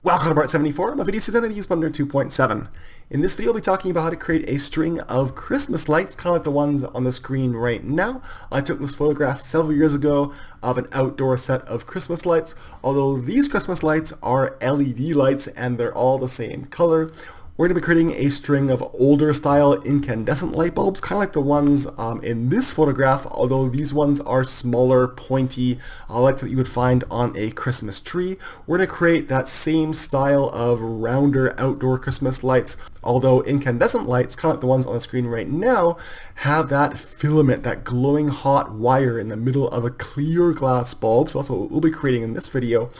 Welcome to part 74 of my video series on how to use Blender 2.7. In this video, I'll be talking about how to create a string of Christmas lights, kind of like the ones on the screen right now. I took this photograph several years ago of an outdoor set of Christmas lights. Although these Christmas lights are LED lights and they're all the same color, we're going to be creating a string of older style incandescent light bulbs, kind of like the ones in this photograph, although these ones are smaller, pointy, lights that you would find on a Christmas tree. We're going to create that same style of rounder outdoor Christmas lights, although incandescent lights, kind of like the ones on the screen right now, have that filament, that glowing hot wire in the middle of a clear glass bulb. So that's what we'll be creating in this video,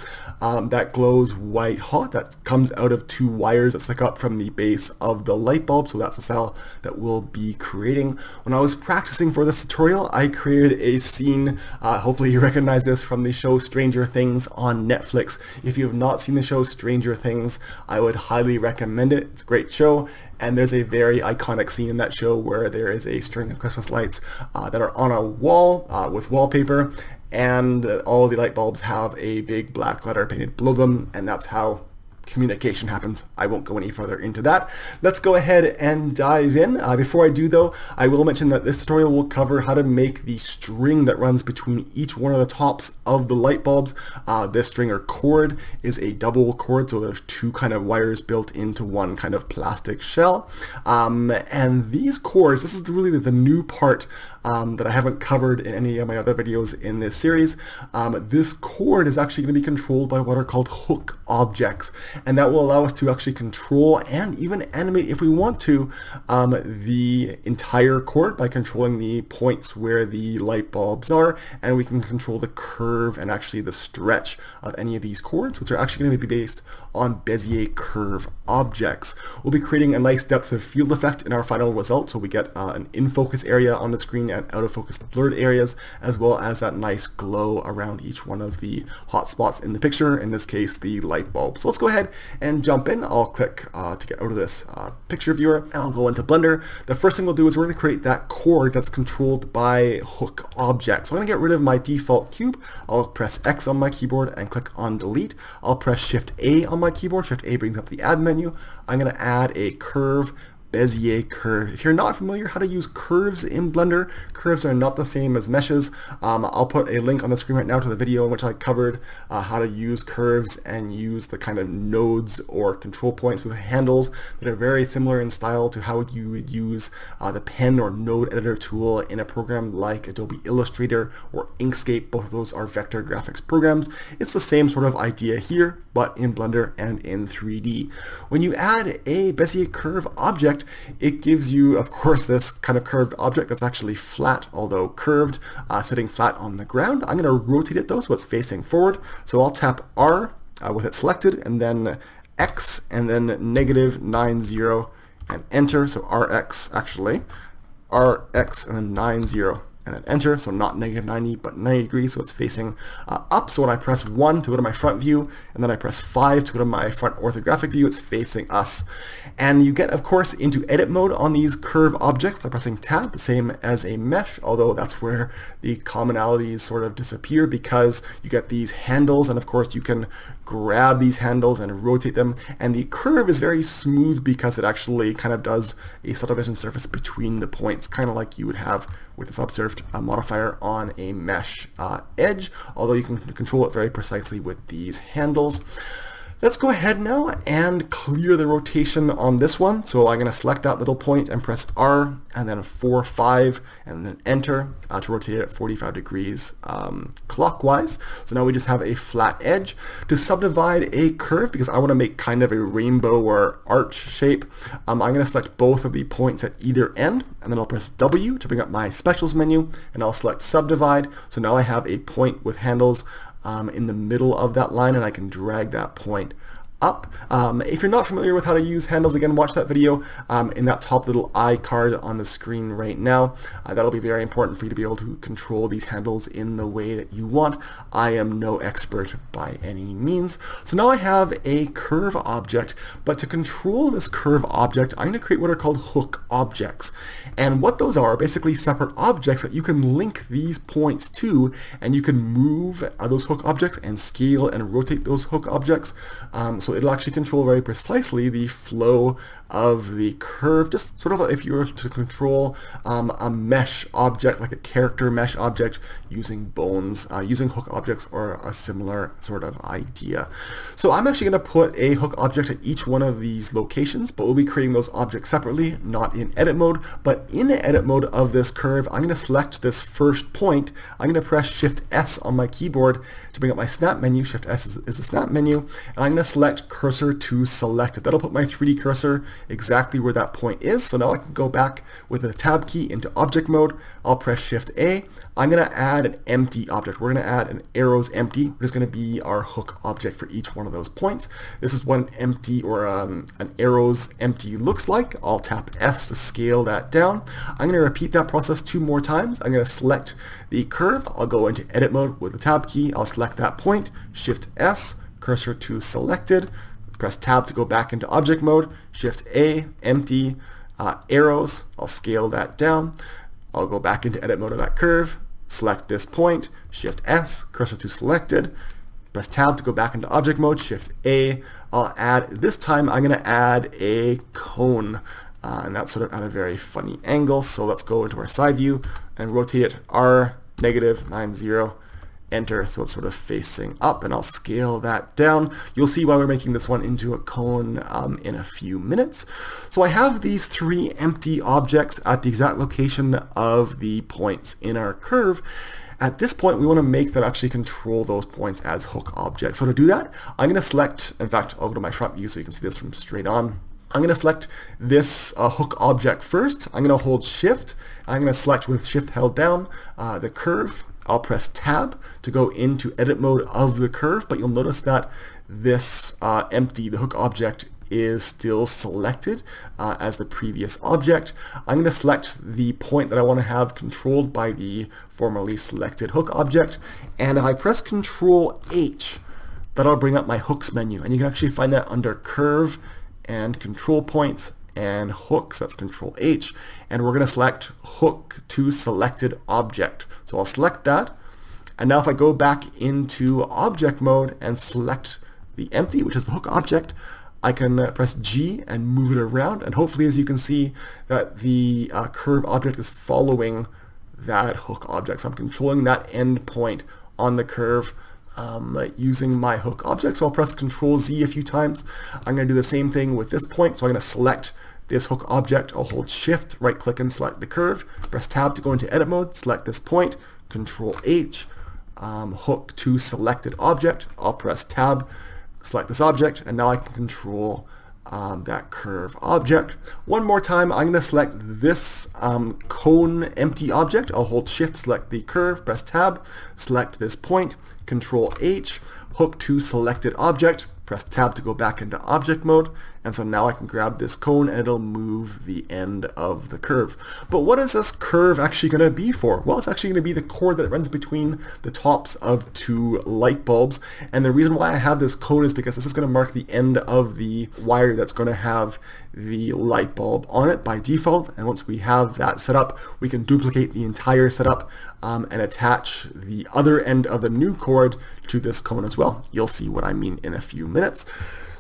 that glows white hot, that comes out of two wires that stick up from the base of the light bulb. So that's the style that we'll be creating. When I was practicing for this tutorial, I created a scene, hopefully you recognize this from the show Stranger Things on Netflix. If you have not seen the show Stranger Things, I would highly recommend it. It's a great show. And there's a very iconic scene in that show where there is a string of Christmas lights that are on a wall with wallpaper, and all the light bulbs have a big black letter painted below them, and that's how communication happens. I won't go any further into that. Let's go ahead and dive in. Before I do though, I will mention that this tutorial will cover how to make the string that runs between each one of the tops of the light bulbs. This string or cord is a double cord, so there's two kind of wires built into one kind of plastic shell. And these cords, this is really the new part that I haven't covered in any of my other videos in this series. This cord is actually going to be controlled by what are called hook objects, and that will allow us to actually control and even animate, if we want to, the entire cord by controlling the points where the light bulbs are, and we can control the curve and actually the stretch of any of these cords, which are actually going to be based on Bezier Curve objects. We'll be creating a nice depth of field effect in our final result, so we get an in-focus area on the screen and out-of-focus blurred areas, as well as that nice glow around each one of the hot spots in the picture, in this case the light bulb. So let's go ahead and jump in. I'll click to get out of this picture viewer, and I'll go into Blender. The first thing we'll do is we're going to create that cord that's controlled by hook objects. So I'm going to get rid of my default cube. I'll press X on my keyboard and click on delete. I'll press Shift A on my keyboard. Shift A brings up the add menu. I'm going to add a curve, Bezier curve. If you're not familiar how to use curves in Blender, curves are not the same as meshes. I'll put a link on the screen right now to the video in which I covered how to use curves and use the kind of nodes or control points with handles that are very similar in style to how you would use the pen or node editor tool in a program like Adobe Illustrator or Inkscape. Both of those are vector graphics programs. It's the same sort of idea here, but in Blender and in 3D. When you add a Bezier curve object, it gives you, of course, this kind of curved object that's actually flat, although curved, sitting flat on the ground. I'm going to rotate it though, so it's facing forward. So I'll tap R with it selected, and then X, and then -90, and enter. So RX, actually, RX, and then 90. And then enter, so not -90, but 90 degrees, so it's facing up. So when I press 1 to go to my front view, and then I press 5 to go to my front orthographic view, it's facing us. And you get, of course, into edit mode on these curve objects by pressing tab, the same as a mesh, although that's where the commonalities sort of disappear, because you get these handles, and of course you can grab these handles and rotate them, and the curve is very smooth because it actually kind of does a subdivision surface between the points, kind of like you would have with this observed modifier on a mesh edge, although you can control it very precisely with these handles. Let's go ahead now and clear the rotation on this one. So I'm going to select that little point and press R, and then 4, 5, and then enter to rotate it at 45 degrees clockwise. So now we just have a flat edge. To subdivide a curve, because I want to make kind of a rainbow or arch shape, I'm going to select both of the points at either end, and then I'll press W to bring up my specials menu, and I'll select subdivide. So now I have a point with handles in the middle of that line, and I can drag that point up. If you're not familiar with how to use handles, again, watch that video in that top little eye card on the screen right now. That'll be very important for you to be able to control these handles in the way that you want. I am no expert by any means. So now I have a curve object, but to control this curve object, I'm going to create what are called hook objects. And what those are basically separate objects that you can link these points to, and you can move those hook objects and scale and rotate those hook objects. So it'll actually control very precisely the flow of the curve, just sort of if you were to control a mesh object, like a character mesh object using bones, using hook objects or a similar sort of idea. So I'm actually going to put a hook object at each one of these locations, but we'll be creating those objects separately, not in edit mode. But in the edit mode of this curve, I'm going to select this first point. I'm going to press Shift S on my keyboard to bring up my snap menu. Shift S is the snap menu, and I'm going to select cursor to selected. That'll put my 3D cursor exactly where that point is. So now I can go back with the tab key into object mode. I'll press Shift A. I'm going to add an empty object. We're going to add an arrows empty, which is going to be our hook object for each one of those points. This is what an empty or an arrows empty looks like. I'll tap S to scale that down. I'm going to repeat that process 2 more times. I'm going to select the curve. I'll go into edit mode with the tab key. I'll select that point, Shift S, cursor to selected, press tab to go back into object mode, Shift A, empty, arrows. I'll scale that down. I'll go back into edit mode of that curve, select this point, Shift S, cursor to selected, press tab to go back into object mode, Shift A. I'll add, this time I'm going to add a cone, and that's sort of at a very funny angle. So let's go into our side view and rotate it R-90, enter, so it's sort of facing up, and I'll scale that down. You'll see why we're making this one into a cone in a few minutes. So I have these 3 empty objects at the exact location of the points in our curve. At this point, we want to make them actually control those points as hook objects. So to do that, I'm going to select, in fact, I'll go to my front view so you can see this from straight on. I'm going to select this hook object first. I'm going to hold Shift. I'm going to select with Shift held down the curve. I'll press tab to go into edit mode of the curve, but you'll notice that this empty, the hook object, is still selected as the previous object. I'm going to select the point that I want to have controlled by the formerly selected hook object, and if I press Control H, that'll bring up my hooks menu, and you can actually find that under curve and control points and hooks. That's Control H, and we're going to select hook to selected object. So I'll select that, and now if I go back into object mode and select the empty, which is the hook object, I can press G and move it around, and hopefully, as you can see, that the curve object is following that hook object. So I'm controlling that end point on the curve using my hook object. So I'll press Control Z a few times. I'm going to do the same thing with this point. So I'm going to select this hook object. I'll hold Shift, right click and select the curve, press tab to go into edit mode, select this point, Control H, hook to selected object. I'll press tab, select this object, and now I can control that curve object. One more time, I'm going to select this cone empty object. I'll hold Shift, select the curve, press tab, select this point, Control H, hook to selected object, press tab to go back into object mode, and so now I can grab this cone and it'll move the end of the curve. But what is this curve actually going to be for? Well, it's actually going to be the cord that runs between the tops of 2 light bulbs, and the reason why I have this cone is because this is going to mark the end of the wire that's going to have the light bulb on it by default, and once we have that set up, we can duplicate the entire setup and attach the other end of the new cord to this cone as well. You'll see what I mean in a few minutes.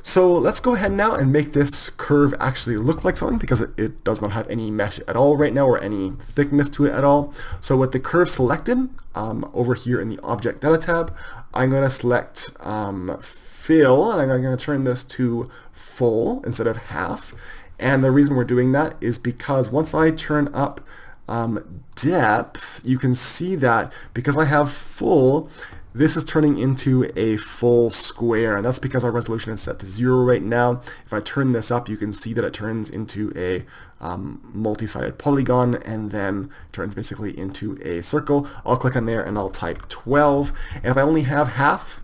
So let's go ahead now and make this curve actually look like something, because it does not have any mesh at all right now or any thickness to it at all. So with the curve selected, over here in the Object Data tab, I'm going to select Fill, and I'm going to turn this to full instead of half. And the reason we're doing that is because once I turn up depth, you can see that because I have full, this is turning into a full square, and that's because our resolution is set to 0 right now. If I turn this up, you can see that it turns into a multi-sided polygon, and then turns basically into a circle. I'll click on there and I'll type 12, and if I only have half,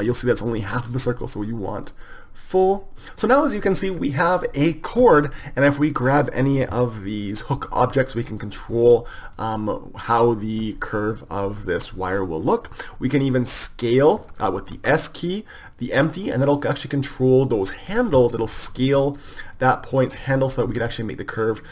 you'll see that's only half of the circle, so you want full. So now, as you can see, we have a cord, and if we grab any of these hook objects, we can control how the curve of this wire will look. We can even scale with the S key, the empty, and that'll actually control those handles. It'll scale that point's handle so that we can actually make the curve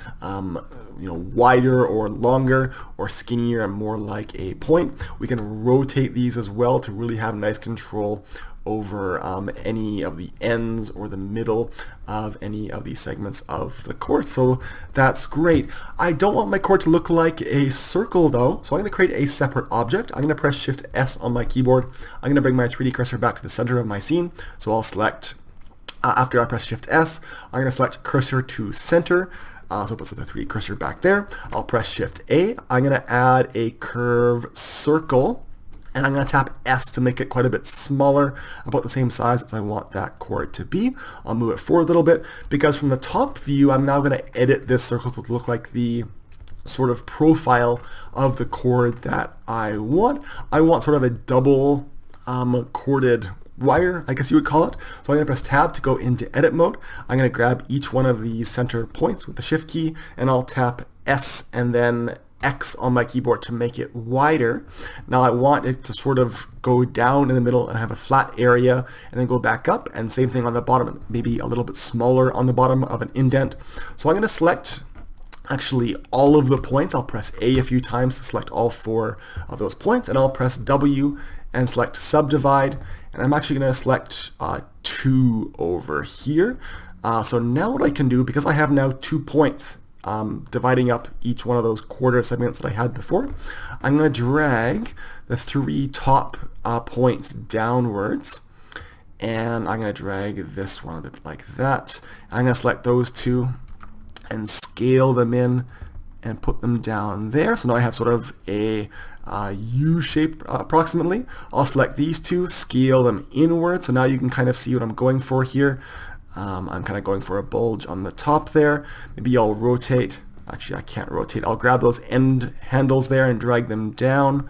wider or longer or skinnier and more like a point. We can rotate these as well to really have nice control over any of the ends or the middle of any of these segments of the chord. So that's great. I don't want my chord to look like a circle though, so I'm going to create a separate object. I'm going to press Shift S on my keyboard. I'm going to bring my 3D cursor back to the center of my scene. So I'll select, after I press Shift S, I'm going to select cursor to center. So it puts the 3D cursor back there. I'll press Shift A. I'm going to add a curve circle, and I'm going to tap S to make it quite a bit smaller, about the same size as I want that chord to be. I'll move it forward a little bit, because from the top view, I'm now going to edit this circle to look like the sort of profile of the chord that I want. I want sort of a double chorded wire, I guess you would call it. So I'm going to press Tab to go into edit mode. I'm going to grab each one of these center points with the Shift key, and I'll tap S and then X on my keyboard to make it wider. Now I want it to sort of go down in the middle and have a flat area and then go back up, and same thing on the bottom, maybe a little bit smaller on the bottom of an indent. So I'm going to select actually all of the points. I'll press A a few times to select all 4 of those points, and I'll press W and select Subdivide, and I'm actually going to select 2 over here. So now what I can do, because I have now 2 points dividing up each one of those quarter segments that I had before, I'm going to drag the 3 top points downwards, and I'm going to drag this one a bit like that. I'm going to select those 2 and scale them in and put them down there. So now I have sort of a U shape approximately. I'll select these 2, scale them inward, so now you can kind of see what I'm going for here. I'm kind of going for a bulge on the top there. Maybe I'll rotate. Actually, I can't rotate. I'll grab those end handles there and drag them down.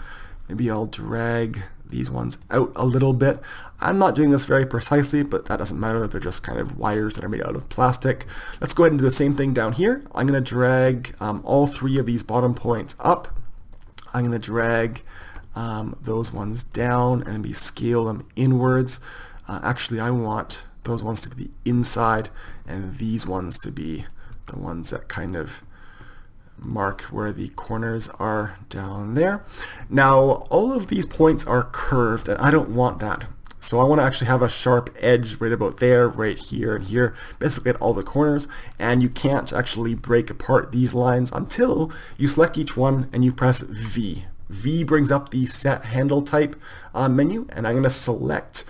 Maybe I'll drag these ones out a little bit. I'm not doing this very precisely, but that doesn't matter. They're just kind of wires that are made out of plastic. Let's go ahead and do the same thing down here. I'm going to drag all 3 of these bottom points up. I'm going to drag those ones down and maybe scale them inwards. Actually, I want those ones to be the inside and these ones to be the ones that kind of mark where the corners are down there. Now all of these points are curved, and I don't want that. So I want to actually have a sharp edge right about there, right here and here, basically at all the corners, and you can't actually break apart these lines until you select each one and you press V. V brings up the Set Handle Type menu, and I'm going to select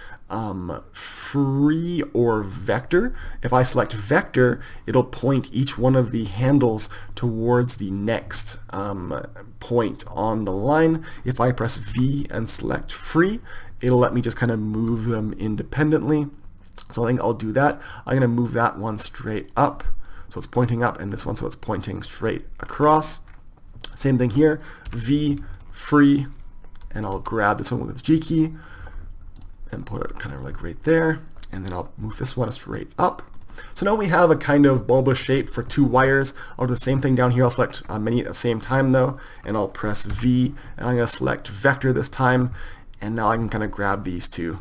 free or vector. If I select vector, it'll point each one of the handles towards the next point on the line. If I press V and select free, it'll let me just kind of move them independently. So I think I'll do that. I'm going to move that one straight up, so it's pointing up, and this one so it's pointing straight across. Same thing here, V, free, and I'll grab this one with the G key and put it kind of like right there, and then I'll move this one straight up. So now we have a kind of bulbous shape for 2 wires. I'll do the same thing down here. I'll select many at the same time though, and I'll press V, and I'm going to select vector this time, and now I can kind of grab these 2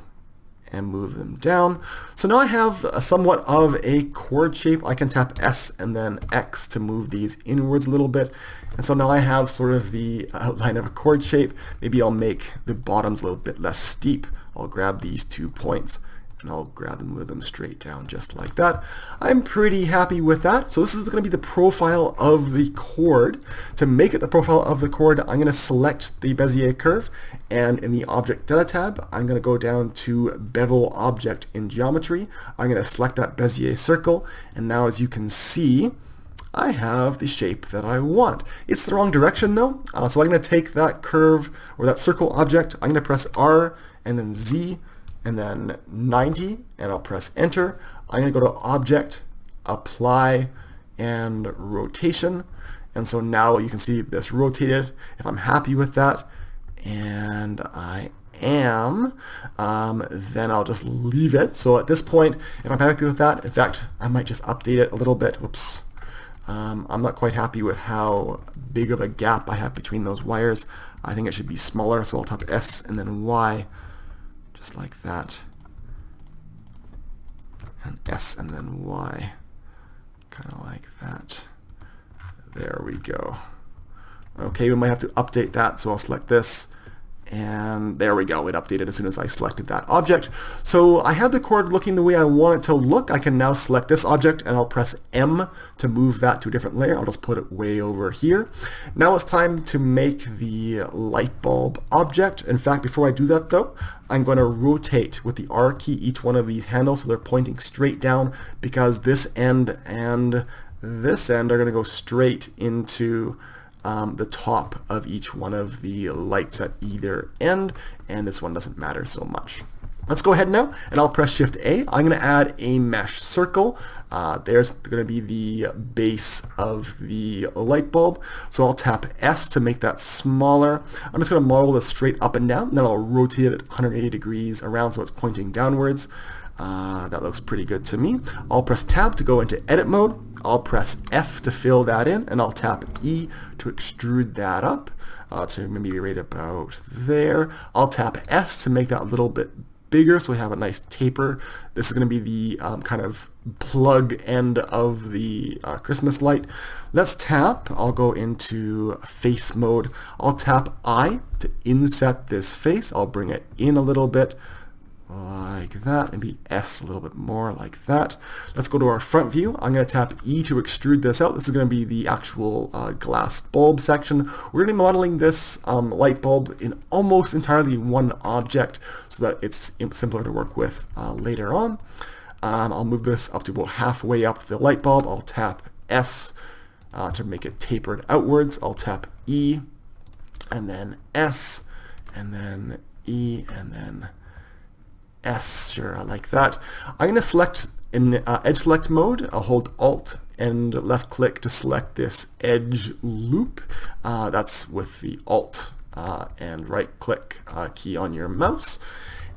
and move them down. So now I have somewhat of a chord shape. I can tap S and then X to move these inwards a little bit. And so now I have sort of the outline of a chord shape. Maybe I'll make the bottoms a little bit less steep. I'll grab these 2 points and I'll grab them, move them straight down just like that. I'm pretty happy with that. So this is going to be the profile of the chord. To make it the profile of the chord, I'm going to select the Bezier Curve, and in the Object Data tab, I'm going to go down to Bevel Object in Geometry. I'm going to select that Bezier circle, and now as you can see, I have the shape that I want. It's the wrong direction though, so I'm going to take that curve or that circle object, I'm going to press R and then Z and then 90, and I'll press enter. I'm going to go to Object, Apply, and Rotation, and so now you can see this rotated. If I'm happy with that, and I am, then I'll just leave it. So at this point, if I'm happy with that, in fact, I might just update it a little bit. Whoops. I'm not quite happy with how big of a gap I have between those wires. I think it should be smaller, so I'll tap S and then Y, just like that, and S and then Y, kind of like that. There we go. Okay, we might have to update that, so I'll select this And there we go, it updated as soon as I selected that object. So I have the chord looking the way I want it to look. I can now select this object and I'll press M to move that to a different layer. I'll just put it way over here. Now it's time to make the light bulb object. In fact, before I do that though, I'm going to rotate with the R key each one of these handles so they're pointing straight down, because this end and this end are going to go straight into the top of each one of the lights at either end, and this one doesn't matter so much. Let's go ahead now, and I'll press Shift A. I'm going to add a mesh circle. There's going to be the base of the light bulb, so I'll tap S to make that smaller. I'm just going to model this straight up and down, and then I'll rotate it 180 degrees around so it's pointing downwards. That looks pretty good to me. I'll press Tab to go into edit mode. I'll press F to fill that in, and I'll tap E to extrude that up to maybe right about there. I'll tap S to make that a little bit bigger so we have a nice taper. This is going to be the kind of plug end of the Christmas light. Let's tap. I'll go into face mode. I'll tap I to inset this face. I'll bring it in a little bit, like that, maybe S a little bit more like that. Let's go to our front view. I'm going to tap E to extrude this out. This is going to be the actual glass bulb section. We're going to be modeling this light bulb in almost entirely one object so that it's simpler to work with later on. I'll move this up to about halfway up the light bulb. I'll tap S to make it tapered outwards. I'll tap E, and then S, and then E, and then S, sure, I like that. I'm going to select in edge select mode. I'll hold Alt and left click to select this edge loop. That's with the Alt and right click key on your mouse.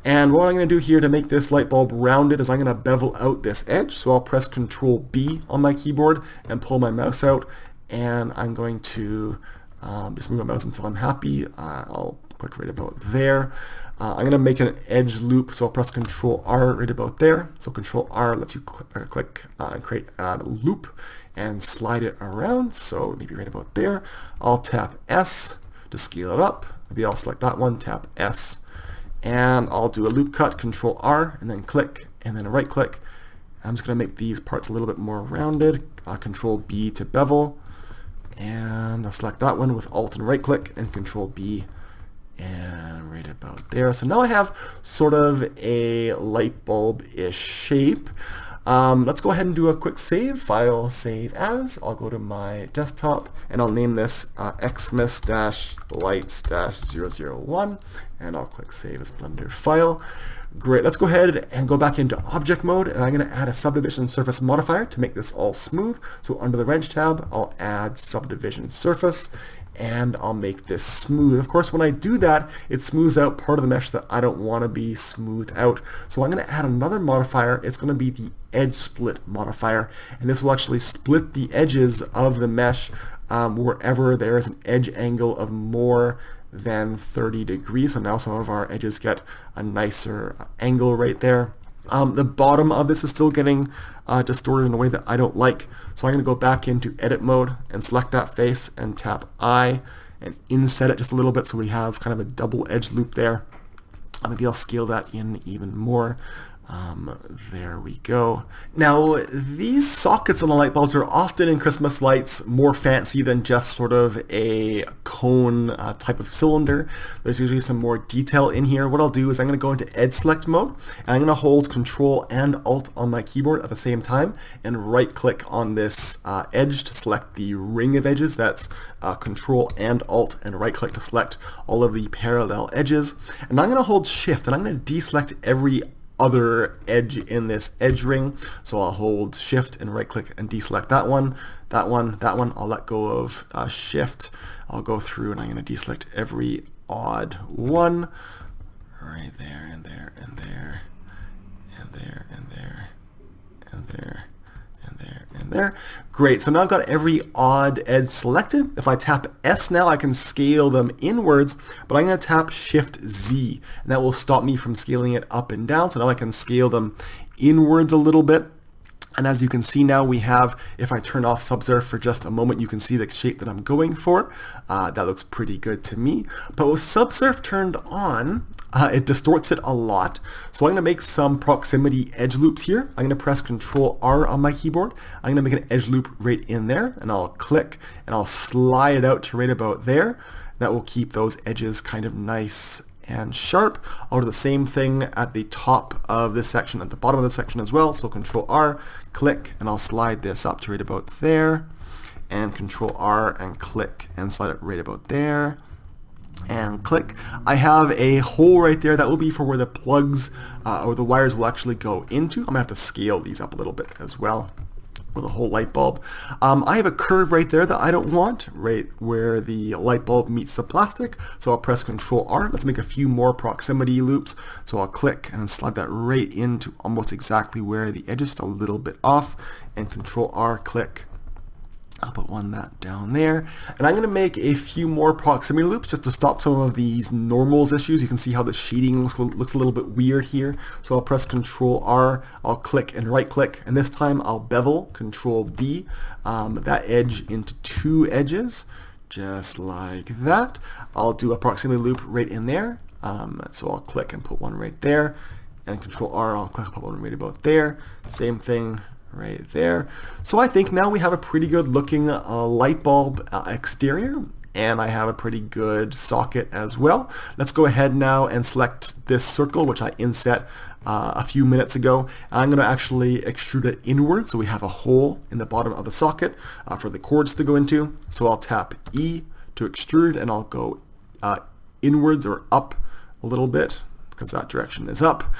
And what I'm going to do here to make this light bulb rounded is I'm going to bevel out this edge. So I'll press Control B on my keyboard and pull my mouse out, and I'm going to just move my mouse until I'm happy. I'll click right about there. I'm going to make an edge loop, so I'll press Control R right about there. So Control R lets you click and create a loop and slide it around, so maybe right about there. I'll tap S to scale it up. Maybe I'll select that one, tap S, and I'll do a loop cut, Control R, and then click, and then right click. I'm just going to make these parts a little bit more rounded. Control B to bevel, and I'll select that one with Alt and right click, and Control B, and right about there. So now I have sort of a light bulb-ish shape. Let's go ahead and do a quick save. File, save as. I'll go to my desktop and I'll name this Xmas-Lights-001, and I'll click Save as Blender file. Great, let's go ahead and go back into object mode, and I'm going to add a subdivision surface modifier to make this all smooth. So under the wrench tab, I'll add subdivision surface, and I'll make this smooth. Of course, when I do that, it smooths out part of the mesh that I don't want to be smoothed out. So I'm going to add another modifier. It's going to be the edge split modifier, and this will actually split the edges of the mesh wherever there is an edge angle of more than 30 degrees. So now some of our edges get a nicer angle right there. The bottom of this is still getting distorted in a way that I don't like. So I'm going to go back into edit mode and select that face and tap I and inset it just a little bit so we have kind of a double edge loop there. Maybe I'll scale that in even more. There we go. Now, these sockets on the light bulbs are often in Christmas lights more fancy than just sort of a cone type of cylinder. There's usually some more detail in here. What I'll do is I'm going to go into edge select mode, and I'm going to hold Control and Alt on my keyboard at the same time and right click on this edge to select the ring of edges. That's Control and Alt and right click to select all of the parallel edges. And I'm going to hold Shift and I'm going to deselect every other edge in this edge ring. So I'll hold Shift and right click and deselect that one, that one, that one. I'll let go of Shift. I'll go through and I'm going to deselect every odd one. Right there, and there, and there, and there, and there, and there, and there, and there. Great, so now I've got every odd edge selected. If I tap S now, I can scale them inwards, but I'm going to tap Shift Z, and that will stop me from scaling it up and down. So now I can scale them inwards a little bit. And as you can see now, we have, if I turn off Subsurf for just a moment, you can see the shape that I'm going for. That looks pretty good to me. But with Subsurf turned on, it distorts it a lot. So I'm going to make some proximity edge loops here. I'm going to press Control R on my keyboard. I'm going to make an edge loop right in there, and I'll click and I'll slide it out to right about there. That will keep those edges kind of nice and sharp. I'll do the same thing at the top of this section, at the bottom of this section as well. So Control R, click, and I'll slide this up to right about there. And Control R and click and slide it right about there. And click. I have a hole right there that will be for where the plugs or the wires will actually go into. I'm going to have to scale these up a little bit as well. With a whole light bulb. I have a curve right there that I don't want, right where the light bulb meets the plastic. So I'll press Control R. Let's make a few more proximity loops. So I'll click and then slide that right into almost exactly where the edge is, just a little bit off. And Control R, click. I'll put one that down there. And I'm going to make a few more proximity loops just to stop some of these normals issues. You can see how the shading looks a little bit weird here. So I'll press Control R, I'll click and right click, and this time I'll bevel, Control B, that edge into two edges, just like that. I'll do a proximity loop right in there. So I'll click and put one right there, and Control R, I'll click and put one right about there. Same thing right there. So I think now we have a pretty good looking light bulb exterior, and I have a pretty good socket as well. Let's go ahead now and select this circle, which I inset a few minutes ago. I'm going to actually extrude it inward, so we have a hole in the bottom of the socket for the cords to go into. So I'll tap E to extrude, and I'll go inwards or up a little bit because that direction is up.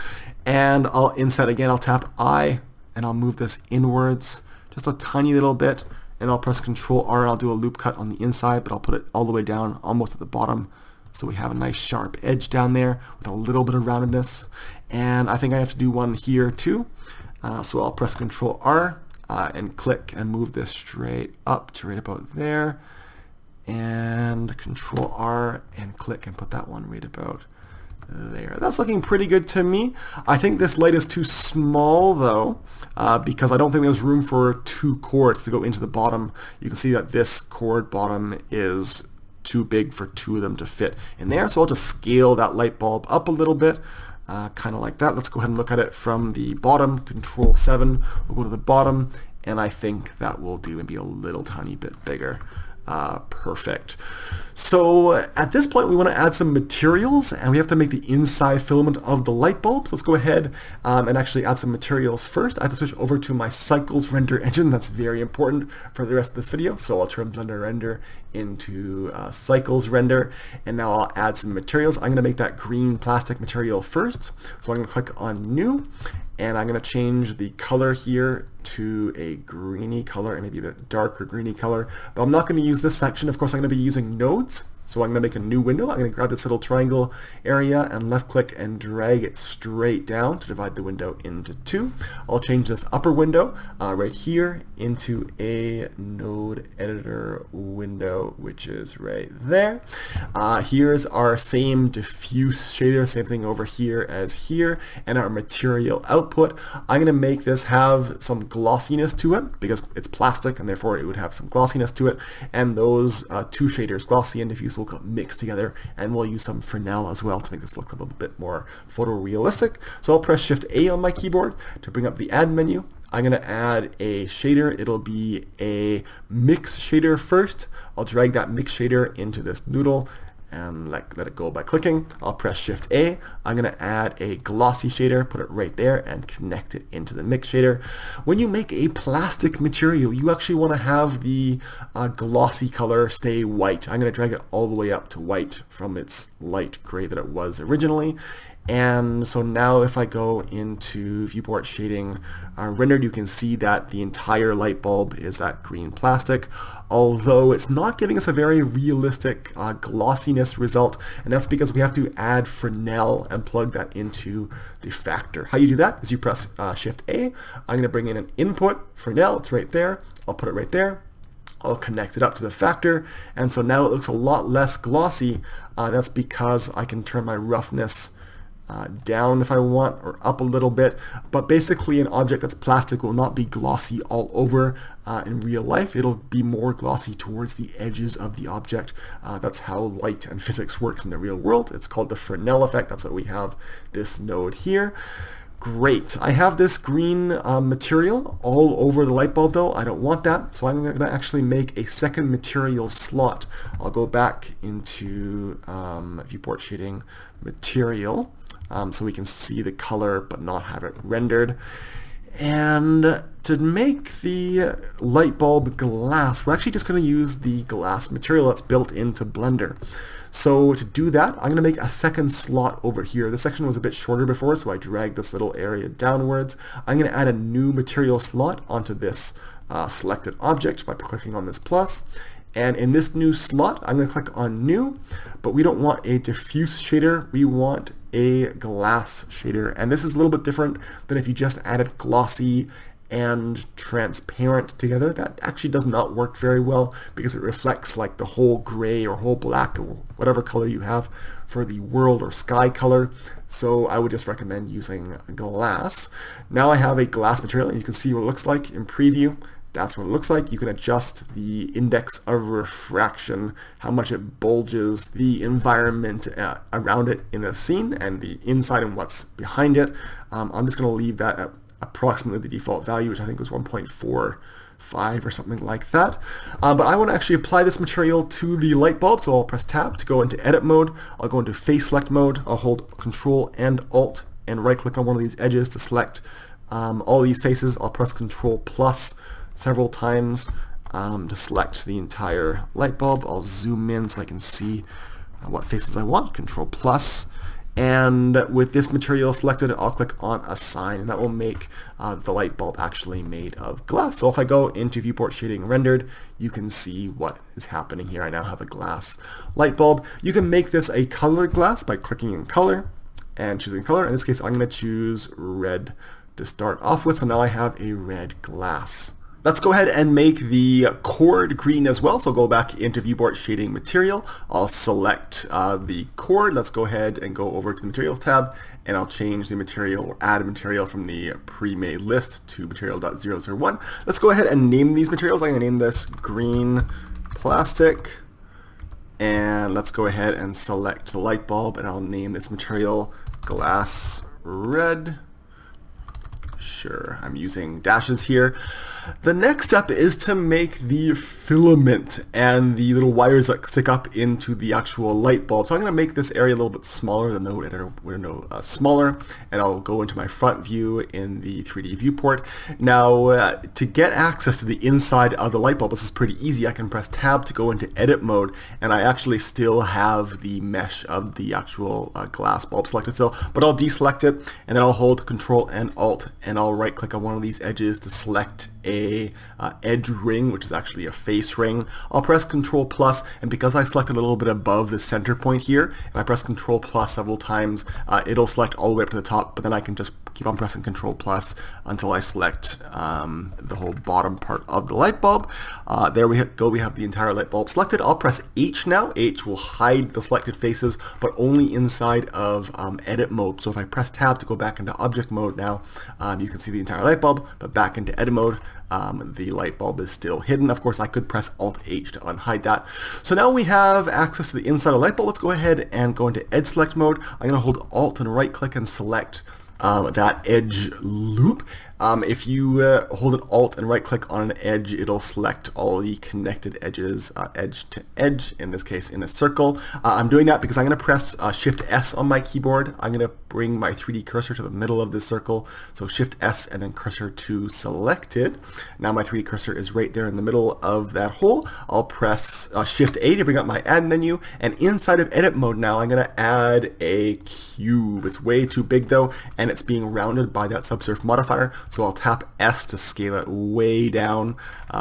And I'll inset again. I'll tap I, and I'll move this inwards just a tiny little bit, and I'll press Control R and I'll do a loop cut on the inside, but I'll put it all the way down almost at the bottom, so we have a nice sharp edge down there with a little bit of roundedness. And I think I have to do one here too, so I'll press Control R and click and move this straight up to right about there, and Control R and click and put that one right about there. That's looking pretty good to me. I think this light is too small though, because I don't think there's room for two cords to go into the bottom. You can see that this cord bottom is too big for two of them to fit in there, so I'll just scale that light bulb up a little bit, kind of like that. Let's go ahead and look at it from the bottom. Control 7, we'll go to the bottom, and I think that will do, maybe a little tiny bit bigger. Perfect. So at this point we want to add some materials, and we have to make the inside filament of the light bulb. So let's go ahead and actually add some materials first. I have to switch over to my Cycles render engine. That's very important for the rest of this video. So I'll turn Blender render into Cycles render, and now I'll add some materials. I'm going to make that green plastic material first. So I'm going to click on New, and I'm going to change the color here to a greeny color, and maybe a bit darker greeny color. But I'm not going to use this section. Of course, I'm going to be using nodes. So I'm going to make a new window. I'm going to grab this little triangle area and left click and drag it straight down to divide the window into two. I'll change this upper window right here into a node editor window, which is right there. Here's our same diffuse shader, same thing over here as here, and our material output. I'm going to make this have some glossiness to it because it's plastic, and therefore it would have some glossiness to it. And those two shaders, glossy and diffuse, will mix together, and we'll use some Fresnel as well to make this look a little bit more photorealistic. So I'll press Shift A on my keyboard to bring up the add menu. I'm going to add a shader. It'll be a mix shader first. I'll drag that mix shader into this noodle and let it go by clicking. I'll press Shift A. I'm going to add a glossy shader, put it right there, and connect it into the mix shader. When you make a plastic material, you actually want to have the glossy color stay white. I'm going to drag it all the way up to white from its light gray that it was originally. And so now if I go into viewport shading rendered, you can see that the entire light bulb is that green plastic, although it's not giving us a very realistic glossiness result, and that's because we have to add Fresnel and plug that into the factor. How you do that is you press Shift A. I'm going to bring in an input, Fresnel, it's right there. I'll put it right there. I'll connect it up to the factor, and so now it looks a lot less glossy. That's because I can turn my roughness down if I want, or up a little bit. But basically an object that's plastic will not be glossy all over in real life. It'll be more glossy towards the edges of the object. That's how light and physics works in the real world. It's called the Fresnel effect. That's why we have this node here. Great. I have this green material all over the light bulb though. I don't want that, so I'm going to actually make a second material slot. I'll go back into viewport shading material so we can see the color but not have it rendered. And to make the light bulb glass, we're actually just going to use the glass material that's built into Blender. So to do that, I'm going to make a second slot over here. This section was a bit shorter before, so I dragged this little area downwards. I'm going to add a new material slot onto this selected object by clicking on this plus. And in this new slot, I'm going to click on new, but we don't want a diffuse shader, we want a glass shader. And this is a little bit different than if you just added glossy and transparent together. That actually does not work very well because it reflects like the whole gray or whole black or whatever color you have for the world or sky color. So I would just recommend using glass. Now I have a glass material and you can see what it looks like in preview. That's what it looks like. You can adjust the index of refraction, how much it bulges the environment around it in a scene, and the inside and what's behind it. I'm just going to leave that at approximately the default value, which I think was 1.45 or something like that. But I want to actually apply this material to the light bulb, so I'll press Tab to go into edit mode. I'll go into face select mode. I'll hold Control and Alt and right click on one of these edges to select all these faces. I'll press Control plus several times to select the entire light bulb. I'll zoom in so I can see what faces I want. Control plus. And with this material selected, I'll click on Assign, and that will make the light bulb actually made of glass. So if I go into viewport shading rendered, you can see what is happening here. I now have a glass light bulb. You can make this a colored glass by clicking in color and choosing color. In this case, I'm going to choose red to start off with. So now I have a red glass. Let's go ahead and make the chord green as well. So go back into viewport shading material. I'll select the chord. Let's go ahead and go over to the materials tab, and I'll change the material or add a material from the pre-made list to material.001. Let's go ahead and name these materials. I'm going to name this green plastic. And let's go ahead and select the light bulb, and I'll name this material glass red. Sure, I'm using dashes here. The next step is to make the filament and the little wires that stick up into the actual light bulb. So I'm going to make this area a little bit smaller, the node editor window smaller, and I'll go into my front view in the 3D viewport. Now to get access to the inside of the light bulb, this is pretty easy. I can press Tab to go into edit mode, and I actually still have the mesh of the actual glass bulb selected still, but I'll deselect it, and then I'll hold Control and Alt, and I'll right click on one of these edges to select a edge ring, which is actually a face ring. I'll press Control plus, and because I selected a little bit above the center point here, if I press Control plus several times, it'll select all the way up to the top, but then I can just keep on pressing Control plus until I select the whole bottom part of the light bulb. There we go, we have the entire light bulb selected. I'll press H now. H will hide the selected faces, but only inside of edit mode. So if I press Tab to go back into object mode now, you can see the entire light bulb, but back into edit mode, the light bulb is still hidden. Of course, I could press Alt H to unhide that. So now we have access to the inside of the light bulb. Let's go ahead and go into edge select mode. I'm going to hold Alt and right click and select that edge loop. If you hold an Alt and right click on an edge, it'll select all the connected edges, edge to edge, in this case in a circle. I'm doing that because I'm going to press Shift S on my keyboard. I'm going to bring my 3D cursor to the middle of this circle. So Shift S and then cursor to selected. Now my 3D cursor is right there in the middle of that hole. I'll press Shift A to bring up my add menu, and inside of edit mode now I'm going to add a cube. It's way too big though, and it's being rounded by that subsurf modifier. So I'll tap S to scale it way down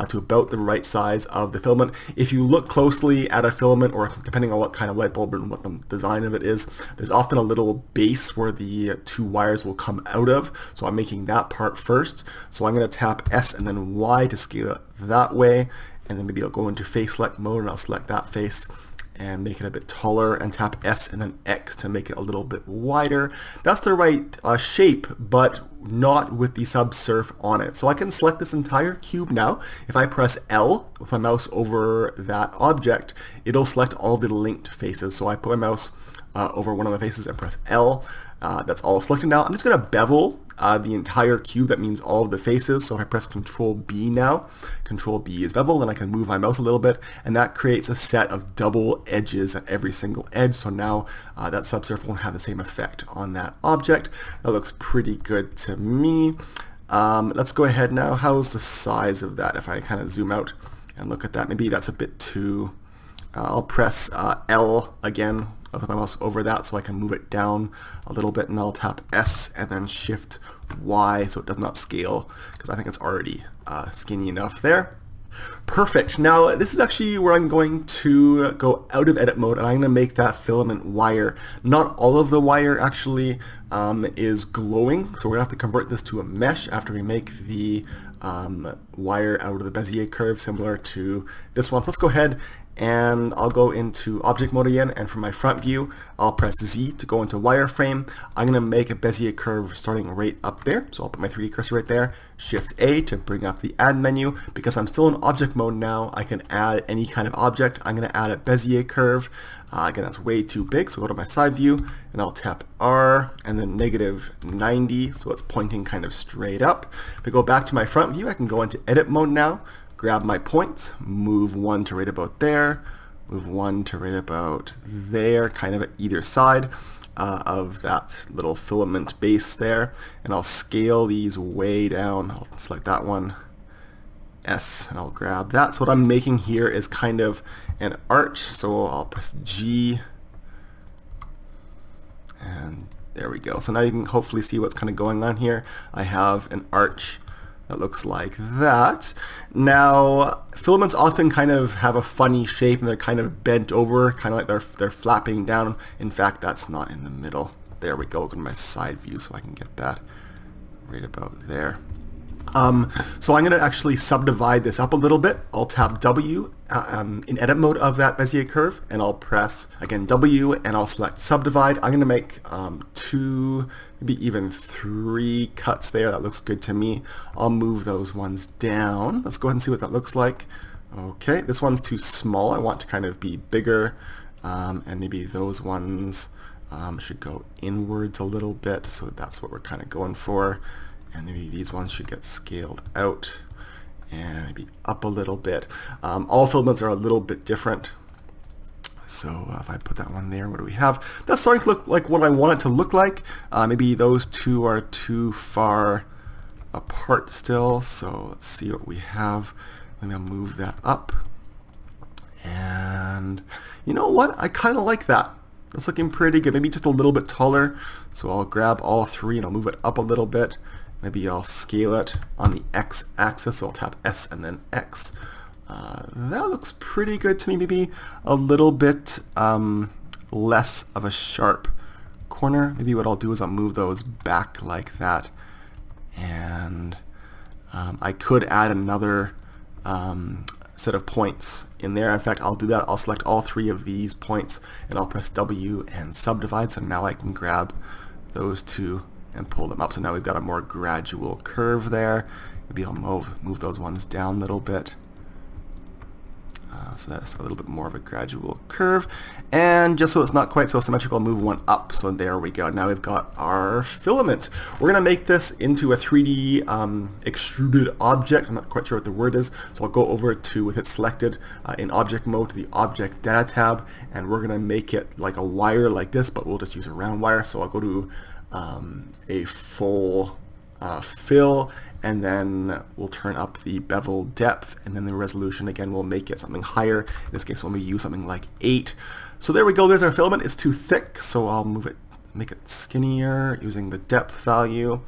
to about the right size of the filament. If you look closely at a filament, or depending on what kind of light bulb and what the design of it is, there's often a little base where the two wires will come out of. So I'm making that part first. So I'm going to tap S and then Y to scale it that way. And then maybe I'll go into face select mode and I'll select that face. and make it a bit taller, and tap S and then X to make it a little bit wider. That's the right shape, but not with the subsurf on it. So I can select this entire cube now. If I press L with my mouse over that object, it'll select all the linked faces. So I put my mouse over one of the faces and press L. That's all selected now. I'm just going to bevel the entire cube. That means all of the faces. So if I press Control B now, Control B is bevel, then I can move my mouse a little bit, and that creates a set of double edges at every single edge. So now that subsurf won't have the same effect on that object. That looks pretty good to me. Let's go ahead now. How's the size of that? If I kind of zoom out and look at that, maybe that's a bit too... I'll press L again. I'll put my mouse over that so I can move it down a little bit, and I'll tap S and then Shift Y so it does not scale, because I think it's already skinny enough there. Perfect. Now this is actually where I'm going to go out of edit mode, and I'm going to make that filament wire. Not all of the wire actually is glowing, so we're going to have to convert this to a mesh after we make the wire out of the Bezier curve, similar to this one. So let's go ahead and I'll go into object mode again, and from my front view I'll press Z to go into wireframe. I'm going to make a Bezier curve starting right up there, so I'll put my 3D cursor right there, Shift A to bring up the add menu. Because I'm still in object mode now, I can add any kind of object. I'm going to add a Bezier curve. Again, that's way too big, so go to my side view and I'll tap R and then -90, so it's pointing kind of straight up. If I go back to my front view, I can go into edit mode now, grab my points, move one to right about there, move one to right about there, kind of at either side of that little filament base there, and I'll scale these way down. I'll select that one, S, and I'll grab that. So what I'm making here is kind of an arch, so I'll press G, and there we go. So now you can hopefully see what's kind of going on here. I have an arch that looks like that. Now, filaments often kind of have a funny shape, and they're kind of bent over, kind of like they're flapping down. In fact, that's not in the middle. There we go. Go to my side view so I can get that right about there. So I'm going to actually subdivide this up a little bit. I'll tap W in edit mode of that Bezier curve, and I'll press again W, and I'll select subdivide. I'm going to make 2, maybe even 3 cuts there. That looks good to me. I'll move those ones down. Let's go ahead and see what that looks like. Okay, this one's too small. I want to kind of be bigger, and maybe those ones should go inwards a little bit. So that's what we're kind of going for. And maybe these ones should get scaled out and maybe up a little bit. All filaments are a little bit different. So if I put that one there, what do we have? That's starting to look like what I want it to look like. Maybe those two are too far apart still. So let's see what we have. Maybe I'll move that up. And you know what? I kind of like that. That's looking pretty good. Maybe just a little bit taller. So I'll grab all 3 and I'll move it up a little bit. Maybe I'll scale it on the X axis, so I'll tap S and then X. That looks pretty good to me. Maybe a little bit less of a sharp corner. Maybe what I'll do is I'll move those back like that. And I could add another set of points in there. In fact, I'll do that. I'll select all 3 of these points and I'll press W and subdivide. So now I can grab those 2 and pull them up. So now we've got a more gradual curve there. Maybe I'll move those ones down a little bit. So that's a little bit more of a gradual curve. And just so it's not quite so symmetrical, I'll move one up. So there we go. Now we've got our filament. We're going to make this into a 3D extruded object. I'm not quite sure what the word is. So I'll go over to, with it selected in object mode, to the object data tab. And we're going to make it like a wire like this, but we'll just use a round wire. So I'll go to a full fill, and then we'll turn up the bevel depth, and then the resolution again we'll make it something higher. In this case we'll maybe use something like 8. So there we go, there's our filament. It's too thick, so I'll move it, make it skinnier using the depth value,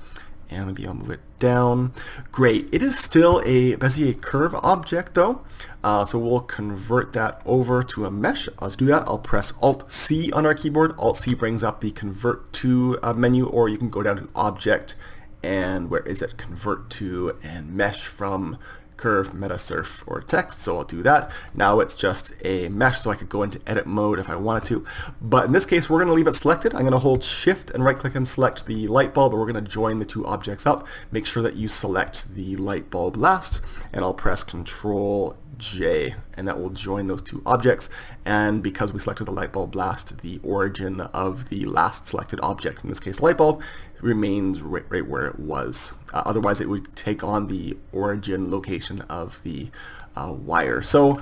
and maybe I'll move it down. Great. It is still a Bezier curve object though, so we'll convert that over to a mesh. Let's do that. I'll press Alt-C on our keyboard. Alt-C brings up the Convert to menu, or you can go down to Object, and where is it? Convert to and Mesh from curve, meta, surf, or text, so I'll do that. Now it's just a mesh, so I could go into edit mode if I wanted to. But in this case, we're going to leave it selected. I'm going to hold Shift and right click and select the light bulb, and we're going to join the two objects up. Make sure that you select the light bulb last, and I'll press Control J, and that will join those two objects. And because we selected the light bulb last, the origin of the last selected object, in this case light bulb, remains right where it was. Otherwise it would take on the origin location of the wire. So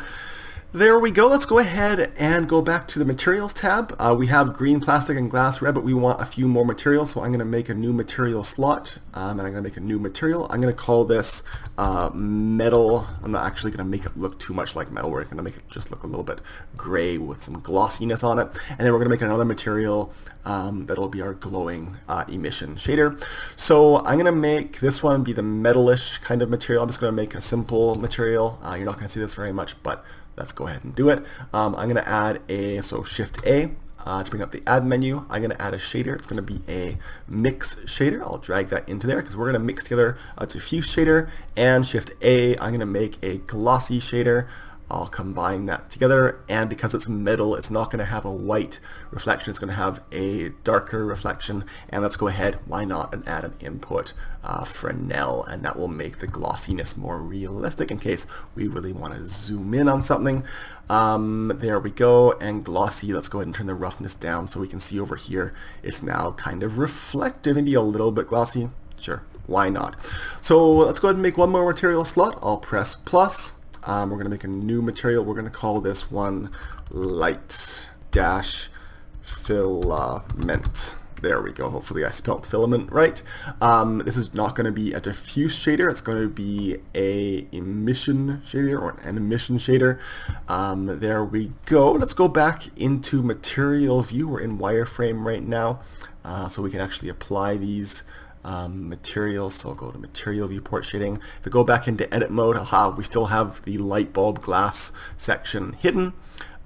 there we go. Let's go ahead and go back to the materials tab. We have green, plastic, and glass red, but we want a few more materials, so I'm going to make a new material slot, and I'm going to make a new material. I'm going to call this metal. I'm not actually going to make it look too much like metal. We're going to make it just look a little bit gray with some glossiness on it, and then we're going to make another material that'll be our glowing emission shader. So I'm going to make this one be the metalish kind of material. I'm just going to make a simple material. You're not going to see this very much, but let's go ahead and do it. I'm going to add so Shift A to bring up the add menu. I'm going to add a shader. It's going to be a mix shader. I'll drag that into there because we're going to mix together a diffuse shader, and Shift A, I'm going to make a glossy shader. I'll combine that together, and because it's metal, it's not going to have a white reflection, it's going to have a darker reflection. And let's go ahead, why not, and add an input Fresnel, and that will make the glossiness more realistic in case we really want to zoom in on something. There we go, and glossy, let's go ahead and turn the roughness down so we can see over here it's now kind of reflective, maybe a little bit glossy. Sure, why not? So let's go ahead and make one more material slot. I'll press plus. We're going to make a new material. We're going to call this one light dash filament. There we go. Hopefully I spelled filament right. This is not going to be a diffuse shader. It's going to be a emission shader, or an emission shader. There we go. Let's go back into material view. We're in wireframe right now, so we can actually apply these materials. So I'll go to material viewport shading. If we go back into edit mode, we still have the light bulb glass section hidden.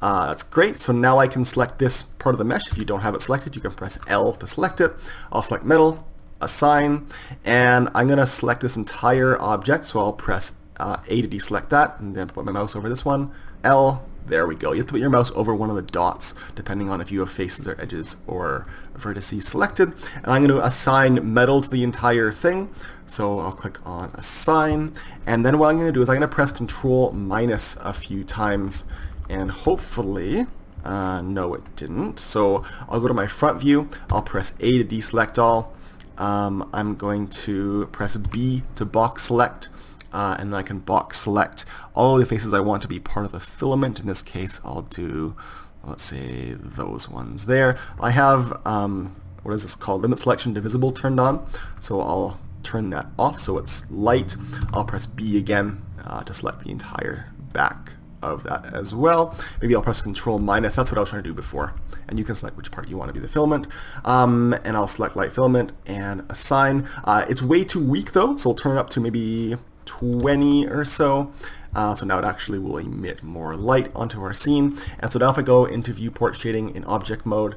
That's great. So now I can select this part of the mesh. If you don't have it selected, you can press L to select it. I'll select metal, assign, and I'm going to select this entire object. So I'll press A to deselect that, and then put my mouse over this one, L. There we go. You have to put your mouse over one of the dots, depending on if you have faces or edges or vertices selected. And I'm going to assign metal to the entire thing. So I'll click on assign. And then what I'm going to do is I'm going to press Control minus a few times. And hopefully, no it didn't. So I'll go to my front view. I'll press A to deselect all. I'm going to press B to box select. And then I can box select all of the faces I want to be part of the filament. In this case, I'll do, let's say, those ones there. I have, what is this called? Limit selection divisible turned on. So I'll turn that off so it's light. I'll press B again to select the entire back of that as well. Maybe I'll press Control minus. That's what I was trying to do before. And you can select which part you want to be the filament. And I'll select light filament and assign. It's way too weak though, so I'll turn it up to maybe 20 or so. So now it actually will emit more light onto our scene. And so now if I go into viewport shading in object mode,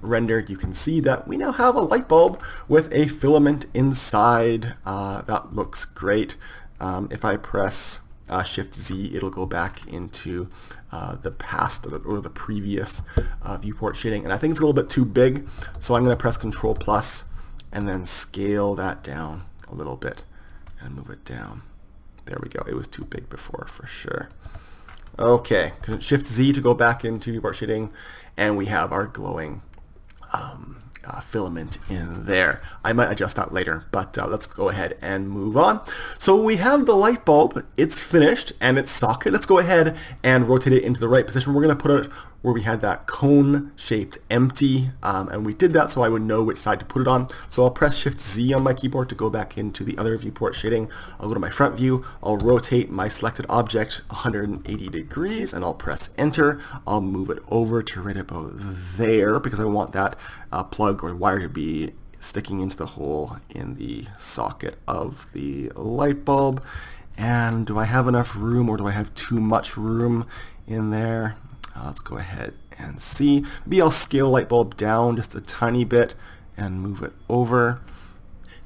rendered, you can see that we now have a light bulb with a filament inside. That looks great. If I press Shift Z, it'll go back into the past or the previous viewport shading. And I think it's a little bit too big, so I'm going to press Control plus and then scale that down a little bit and move it down. There we go. It was too big before for sure. Okay, Shift Z to go back into viewport shading, and we have our glowing filament in there. I might adjust that later, but let's go ahead and move on. So we have the light bulb. It's finished and its socket. Let's go ahead and rotate it into the right position. We're going to put it where we had that cone-shaped empty, and we did that so I would know which side to put it on. So I'll press Shift Z on my keyboard to go back into the other viewport shading. I'll go to my front view. I'll rotate my selected object 180 degrees, and I'll press Enter. I'll move it over to right about there because I want that plug or wire to be sticking into the hole in the socket of the light bulb. And do I have enough room, or do I have too much room in there? Let's go ahead and see. Maybe I'll scale light bulb down just a tiny bit and move it over.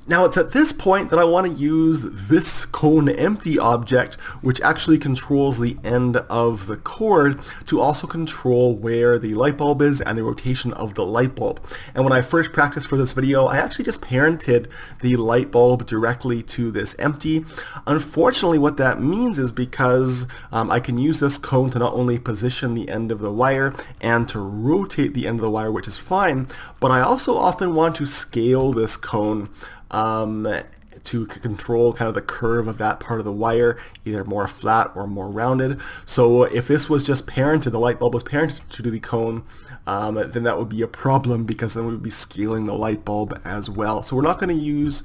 Now it's at this point that I want to use this cone empty object, which actually controls the end of the cord, to also control where the light bulb is and the rotation of the light bulb. And when I first practiced for this video, I actually just parented the light bulb directly to this empty. Unfortunately, what that means is because I can use this cone to not only position the end of the wire and to rotate the end of the wire, which is fine, but I also often want to scale this cone to control kind of the curve of that part of the wire, either more flat or more rounded. So if this was just parented, the light bulb was parented to the cone, then that would be a problem, because then we would be scaling the light bulb as well. So we're not going to use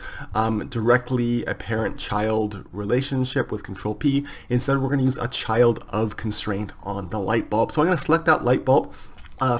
directly a parent-child relationship with Control P. Instead, we're going to use a child of constraint on the light bulb. So I'm going to select that light bulb.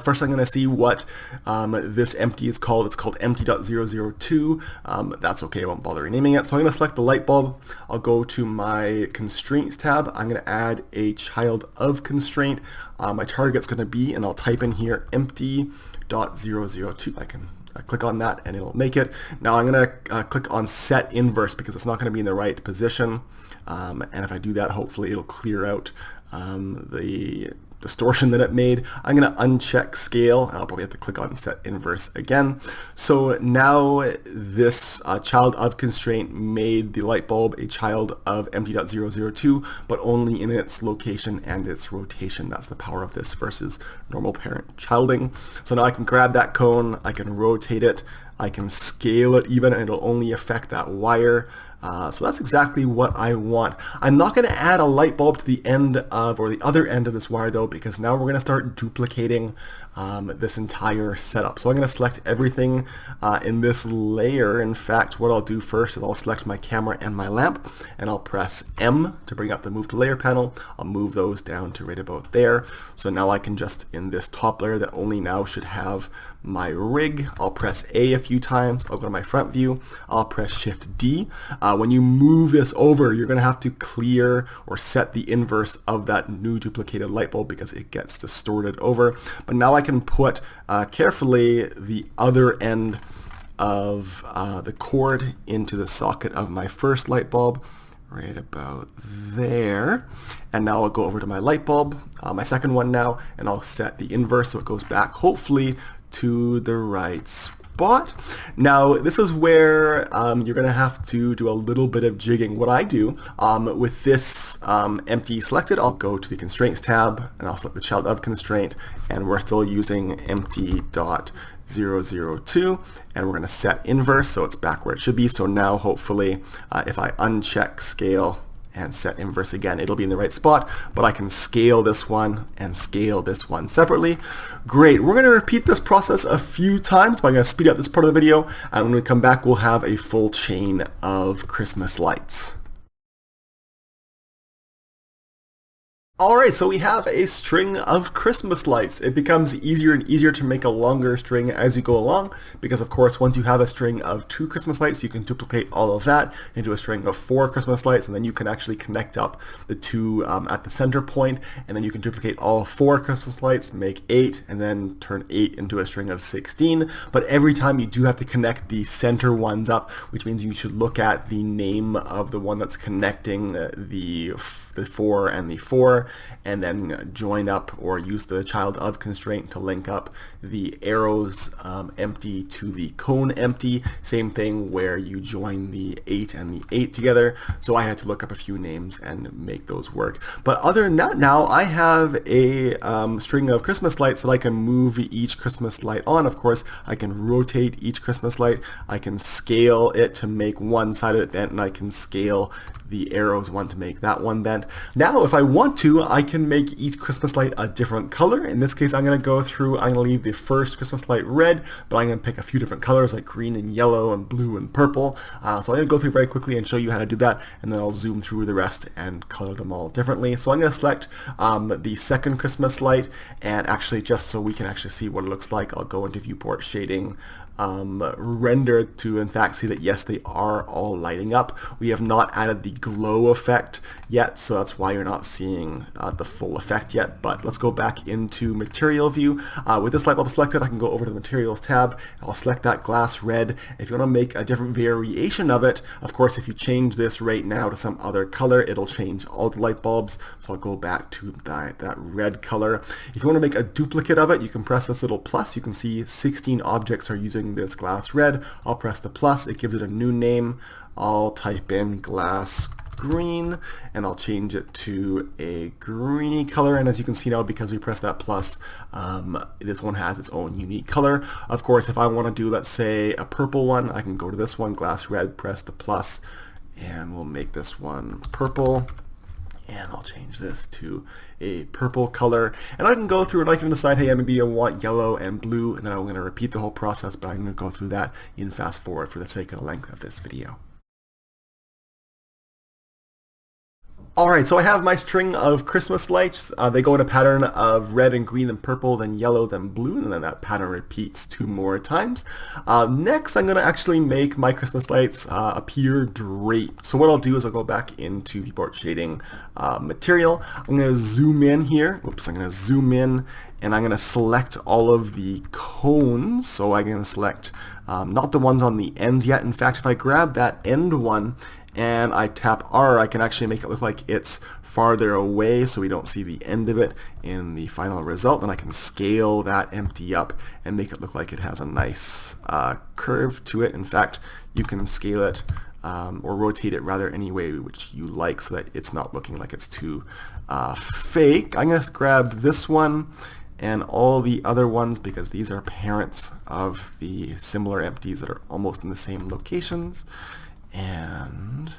First I'm going to see what this empty is called. It's called empty.002. That's okay, I won't bother renaming it. So I'm going to select the light bulb. I'll go to my constraints tab. I'm going to add a child of constraint. My target's going to be, and I'll type in here, empty.002. I can click on that and it'll make it. Now I'm going to click on set inverse because it's not going to be in the right position. And if I do that, hopefully it'll clear out the distortion that it made. I'm going to uncheck scale, and I'll probably have to click on set inverse again. So now this child of constraint made the light bulb a child of empty.002, but only in its location and its rotation. That's the power of this versus normal parent childing. So now I can grab that cone, I can rotate it, I can scale it even, and it'll only affect that wire. So that's exactly what I want. I'm not going to add a light bulb to the end of, or the other end of this wire though, because now we're going to start duplicating this entire setup. So I'm going to select everything in this layer. In fact, what I'll do first is I'll select my camera and my lamp, and I'll press M to bring up the Move to Layer panel. I'll move those down to right about there. So now I can just, in this top layer that only now should have my rig, I'll press A a few times. I'll go to my front view. I'll press Shift D. When you move this over, you're going to have to clear or set the inverse of that new duplicated light bulb because it gets distorted over. But now I can put carefully the other end of the cord into the socket of my first light bulb, right about there. And now I'll go over to my light bulb, my second one now, and I'll set the inverse so it goes back hopefully to the right spot. Now this is where you're going to have to do a little bit of jigging. What I do with this empty selected, I'll go to the constraints tab and I'll select the child of constraint, and we're still using empty.002, and we're going to set inverse so it's back where it should be. So now hopefully if I uncheck scale and set inverse again, it'll be in the right spot, but I can scale this one and scale this one separately. Great, we're going to repeat this process a few times, but I'm going to speed up this part of the video, and when we come back we'll have a full chain of Christmas lights. Alright, so we have a string of Christmas lights. It becomes easier and easier to make a longer string as you go along, because of course once you have a string of 2 Christmas lights, you can duplicate all of that into a string of 4 Christmas lights, and then you can actually connect up the 2 at the center point, and then you can duplicate all 4 Christmas lights, make 8, and then turn 8 into a string of 16. But every time you do have to connect the center ones up, which means you should look at the name of the one that's connecting the 4 and the 4, and then join up or use the child of constraint to link up the arrows empty to the cone empty. Same thing where you join the 8 and the 8 together. So I had to look up a few names and make those work. But other than that, now I have a string of Christmas lights that I can move each Christmas light on. Of course, I can rotate each Christmas light. I can scale it to make one side of it bent, and I can scale the arrows one to make that one bent. Now if I want to, I can make each Christmas light a different color. In this case, I'm going to go through, I'm going to leave the first Christmas light red, but I'm going to pick a few different colors like green and yellow and blue and purple. So I'm going to go through very quickly and show you how to do that, and then I'll zoom through the rest and color them all differently. So I'm going to select the second Christmas light, and actually just so we can actually see what it looks like, I'll go into viewport shading, render to in fact see that yes, they are all lighting up. We have not added the glow effect yet, so that's why you're not seeing the full effect yet. But let's go back into material view. With this light bulb bulb selected, I can go over to the Materials tab. I'll select that glass red. If you want to make a different variation of it, of course, if you change this right now to some other color, it'll change all the light bulbs. So I'll go back to that red color. If you want to make a duplicate of it, you can press this little plus. You can see 16 objects are using this glass red. I'll press the plus. It gives it a new name. I'll type in glass green and I'll change it to a greeny color, and as you can see now, because we pressed that plus, this one has its own unique color. Of course, if I want to do, let's say, a purple one, I can go to this one, glass red, press the plus, and we'll make this one purple, and I'll change this to a purple color, and I can go through and I can decide, hey, maybe I want yellow and blue, and then I'm going to repeat the whole process, but I'm going to go through that in fast forward for the sake of the length of this video. Alright, so I have my string of Christmas lights. They go in a pattern of red and green and purple, then yellow, then blue, and then that pattern repeats 2 more times. Next, I'm going to actually make my Christmas lights appear draped. So what I'll do is I'll go back into Viewport Shading Material. I'm going to zoom in here. Oops, I'm going to zoom in, and I'm going to select all of the cones. So I'm going to select not the ones on the ends yet. In fact, if I grab that end one, and I tap R, I can actually make it look like it's farther away so we don't see the end of it in the final result. And I can scale that empty up and make it look like it has a nice curve to it. In fact, you can scale it or rotate it rather any way which you like so that it's not looking like it's too fake. I'm going to grab this one and all the other ones because these are parents of the similar empties that are almost in the same locations. And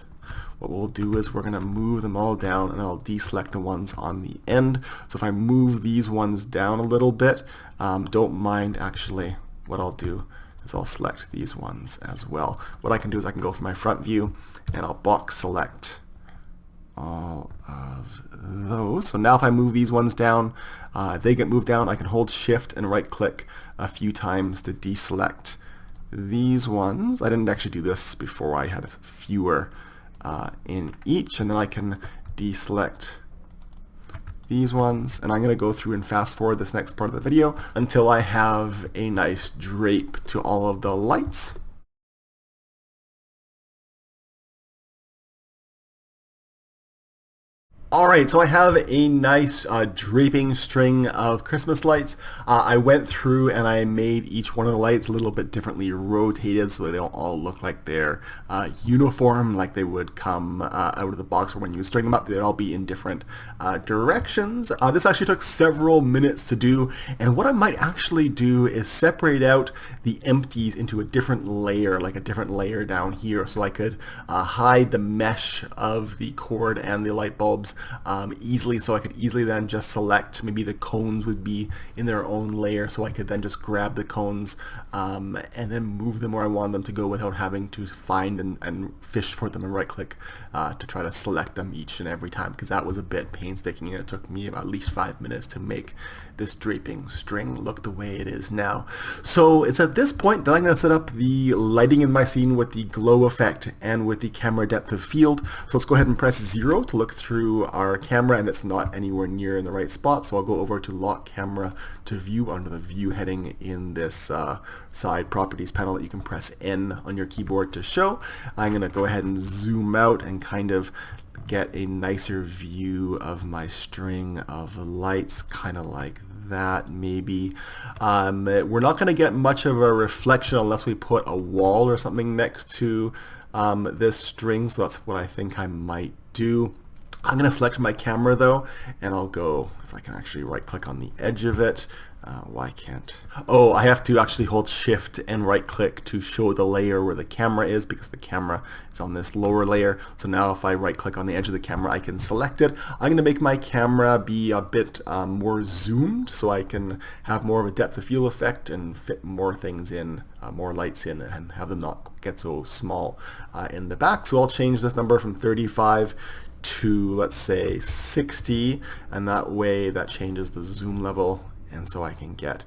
what we'll do is we're going to move them all down, and I'll deselect the ones on the end. So if I move these ones down a little bit, don't mind actually, what I'll do is I'll select these ones as well. What I can do is I can go from my front view and I'll box select all of those. So now if I move these ones down, they get moved down. I can hold shift and right click a few times to deselect these ones. I didn't actually do this before. I had fewer in each, and then I can deselect these ones, and I'm going to go through and fast forward this next part of the video until I have a nice drape to all of the lights. Alright, so I have a nice draping string of Christmas lights. I went through and I made each one of the lights a little bit differently rotated so they don't all look like they're uniform, like they would come out of the box, or when you string them up, they'd all be in different directions. This actually took several minutes to do, and what I might actually do is separate out the empties into a different layer, like a different layer down here, so I could hide the mesh of the cord and the light bulbs easily, so I could easily then just select, maybe the cones would be in their own layer, so I could then just grab the cones and then move them where I want them to go without having to find and fish for them and right click to try to select them each and every time, because that was a bit painstaking and it took me about at least 5 minutes to make this draping string look the way it is now. So it's at this point that I'm going to set up the lighting in my scene with the glow effect and with the camera depth of field. So let's go ahead and press 0 to look through our camera, and it's not anywhere near in the right spot, so I'll go over to lock camera to view under the view heading in this side properties panel that you can press N on your keyboard to show. I'm going to go ahead and zoom out and kind of get a nicer view of my string of lights, kind of like that maybe. We're not going to get much of a reflection unless we put a wall or something next to this string, so that's what I think I might do. I'm going to select my camera though, and I'll go, if I can actually right click on the edge of it. Why can't? Oh, I have to actually hold shift and right click to show the layer where the camera is, because the camera is on this lower layer. So now if I right click on the edge of the camera, I can select it. I'm going to make my camera be a bit more zoomed so I can have more of a depth of field effect and fit more things in, more lights in, and have them not get so small in the back. So I'll change this number from 35 to, let's say, 60, and that way that changes the zoom level, and so I can get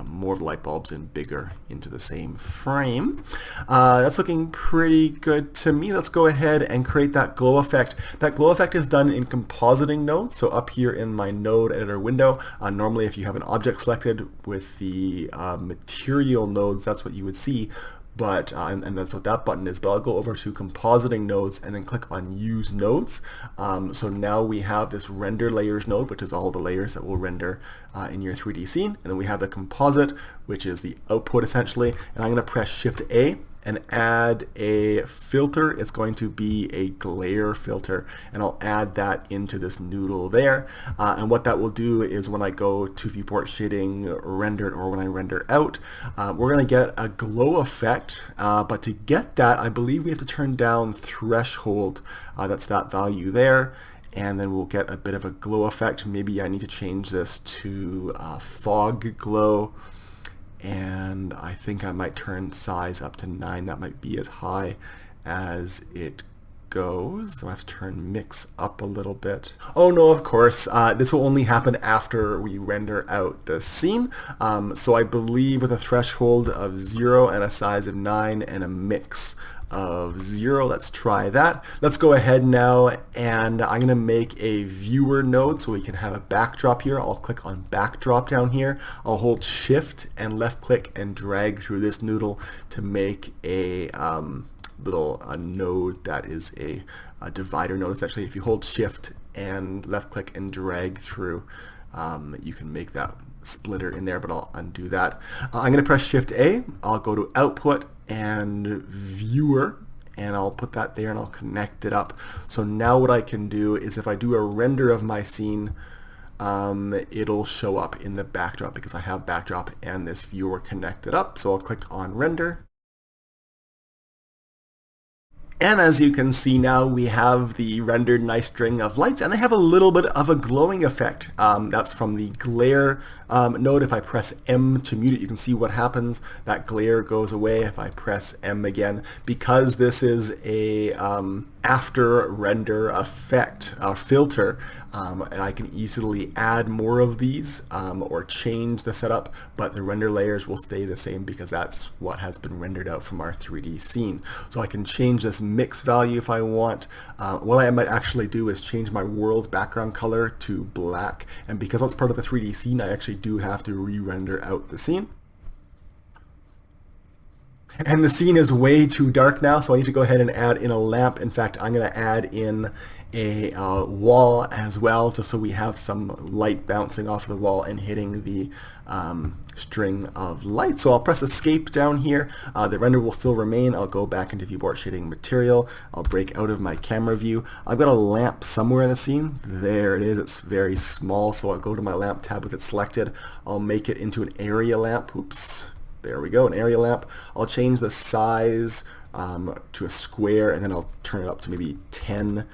more light bulbs and bigger into the same frame. That's looking pretty good to me. Let's go ahead and create that glow effect. That glow effect is done in compositing node. So up here in my node editor window, normally if you have an object selected with the material nodes, that's what you would see. But and that's what that button is. But I'll go over to compositing nodes and then click on use nodes. So now we have this render layers node, which is all the layers that will render in your 3D scene. And then we have the composite, which is the output essentially. And I'm going to press Shift A and add a filter. It's going to be a glare filter, and I'll add that into this noodle there. And what that will do is when I go to viewport shading rendered, or when I render out, we're going to get a glow effect. But to get that, I believe we have to turn down threshold. That's that value there. And then we'll get a bit of a glow effect. Maybe I need to change this to fog glow. And I think I might turn size up to 9. That might be as high as it goes. So I have to turn mix up a little bit. Oh no, of course, this will only happen after we render out the scene. So I believe with a threshold of 0 and a size of 9 and a mix of 0. Let's try that. Let's go ahead now, and I'm going to make a viewer node so we can have a backdrop here. I'll click on backdrop down here. I'll hold shift and left click and drag through this noodle to make a little node that is a divider node. Essentially, if you hold shift and left click and drag through, you can make that splitter in there, but I'll undo that. I'm going to press Shift A. I'll go to Output and Viewer, and I'll put that there and I'll connect it up. So now what I can do is if I do a render of my scene, it'll show up in the backdrop because I have backdrop and this viewer connected up. So I'll click on Render. And as you can see now, we have the rendered nice string of lights, and they have a little bit of a glowing effect. That's from the glare node. If I press M to mute it, you can see what happens. That glare goes away if I press M again. Because this is a after render effect filter, and I can easily add more of these or change the setup, but the render layers will stay the same because that's what has been rendered out from our 3D scene. So I can change this mix value if I want. What I might actually do is change my world background color to black, and because that's part of the 3D scene, I actually do have to re-render out the scene. And the scene is way too dark now, so I need to go ahead and add in a lamp. In fact, I'm going to add in a wall as well, just so we have some light bouncing off the wall and hitting the string of light. So I'll press Escape down here. The render will still remain. I'll go back into viewport shading material. I'll break out of my camera view. I've got a lamp somewhere in the scene. There it is. It's very small, so I'll go to my lamp tab with it selected. I'll make it into an area lamp. Oops. There we go, an area lamp. I'll change the size to a square, and then I'll turn it up to maybe 10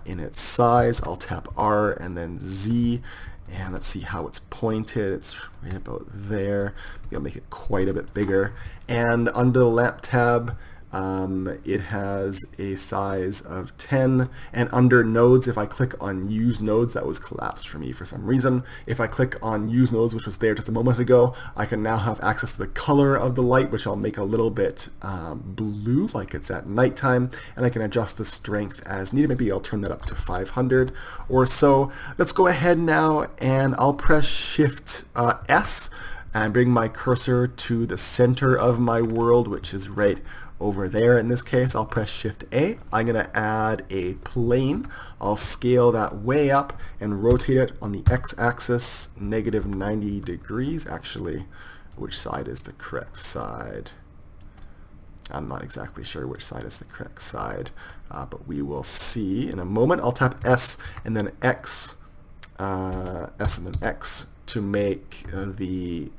in its size. I'll tap R and then Z, and let's see how it's pointed. It's right about there. Maybe I'll make it quite a bit bigger. And under the lamp tab, it has a size of 10, and under nodes, if I click on use nodes, that was collapsed for me for some reason. If I click on use nodes, which was there just a moment ago, I can now have access to the color of the light, which I'll make a little bit blue, like it's at nighttime, and I can adjust the strength as needed. Maybe I'll turn that up to 500 or so. Let's go ahead now, and I'll press Shift S and bring my cursor to the center of my world, which is right over there. In this case, I'll press Shift A. I'm going to add a plane. I'll scale that way up and rotate it on the x-axis negative 90 degrees. Actually, which side is the correct side? I'm not exactly sure which side is the correct side, but we will see in a moment. I'll tap S and then X, S and then X to make the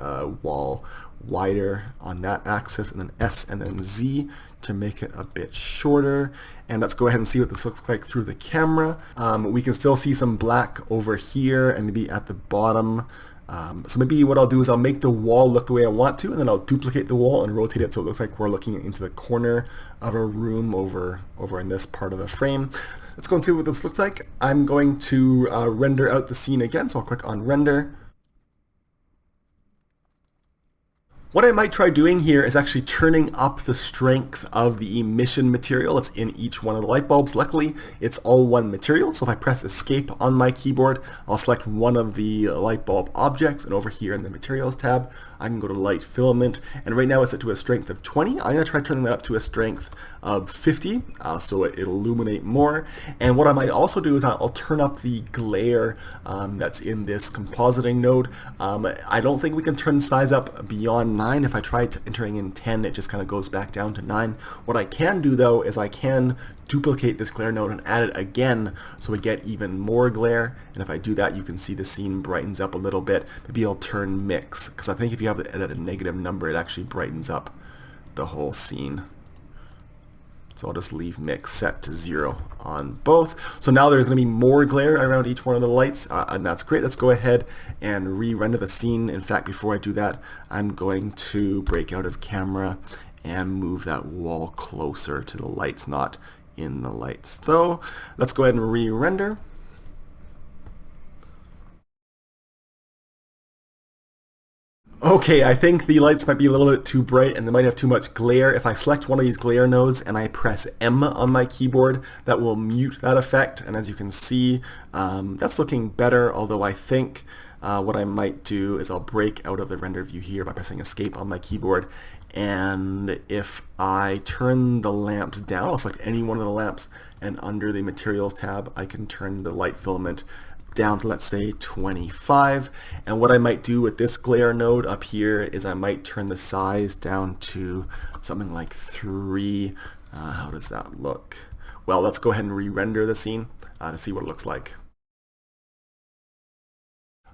wall wider on that axis, and then S and then Z to make it a bit shorter. And let's go ahead and see what this looks like through the camera. We can still see some black over here and maybe at the bottom. So maybe what I'll do is I'll make the wall look the way I want to, and then I'll duplicate the wall and rotate it so it looks like we're looking into the corner of a room over in this part of the frame. Let's go and see what this looks like. I'm going to render out the scene again, so I'll click on Render. What I might try doing here is actually turning up the strength of the emission material that's in each one of the light bulbs. Luckily, it's all one material, so if I press escape on my keyboard, I'll select one of the light bulb objects, and over here in the materials tab, I can go to light filament, and right now it's set to a strength of 20. I'm going to try turning that up to a strength of 50, so it'll illuminate more. And what I might also do is I'll turn up the glare that's in this compositing node. I don't think we can turn size up beyond 9. If I try entering in 10, it just kind of goes back down to 9. What I can do though is I can duplicate this glare node and add it again so we get even more glare, and if I do that you can see the scene brightens up a little bit. Maybe I'll turn mix, because I think if you have it at a negative number it actually brightens up the whole scene. So I'll just leave mix set to 0 on both. So now there's going to be more glare around each one of the lights, and that's great. Let's go ahead and re-render the scene. In fact, before I do that, I'm going to break out of camera and move that wall closer to the lights, not in the lights. Though, let's go ahead and re-render. Okay, I think the lights might be a little bit too bright and they might have too much glare. If I select one of these glare nodes and I press M on my keyboard, that will mute that effect, and as you can see, that's looking better, although I think what I might do is I'll break out of the render view here by pressing escape on my keyboard, and if I turn the lamps down, I'll select any one of the lamps, and under the materials tab I can turn the light filament down to, let's say, 25. And what I might do with this glare node up here is I might turn the size down to something like 3. How does that look? Well, let's go ahead and re-render the scene to see what it looks like.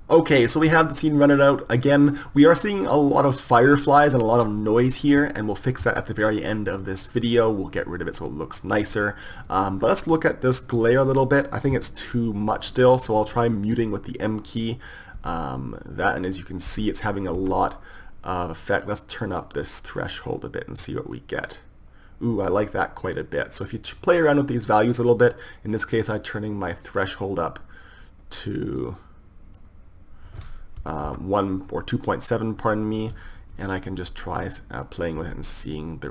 Okay, so we have the scene rendered out. Again, we are seeing a lot of fireflies and a lot of noise here, and we'll fix that at the very end of this video. We'll get rid of it so it looks nicer. But let's look at this glare a little bit. I think it's too much still, so I'll try muting with the M key. And as you can see, it's having a lot of effect. Let's turn up this threshold a bit and see what we get. Ooh, I like that quite a bit. So if you play around with these values a little bit, in this case I'm turning my threshold up to 1 or 2.7, pardon me, and I can just try playing with it and seeing the,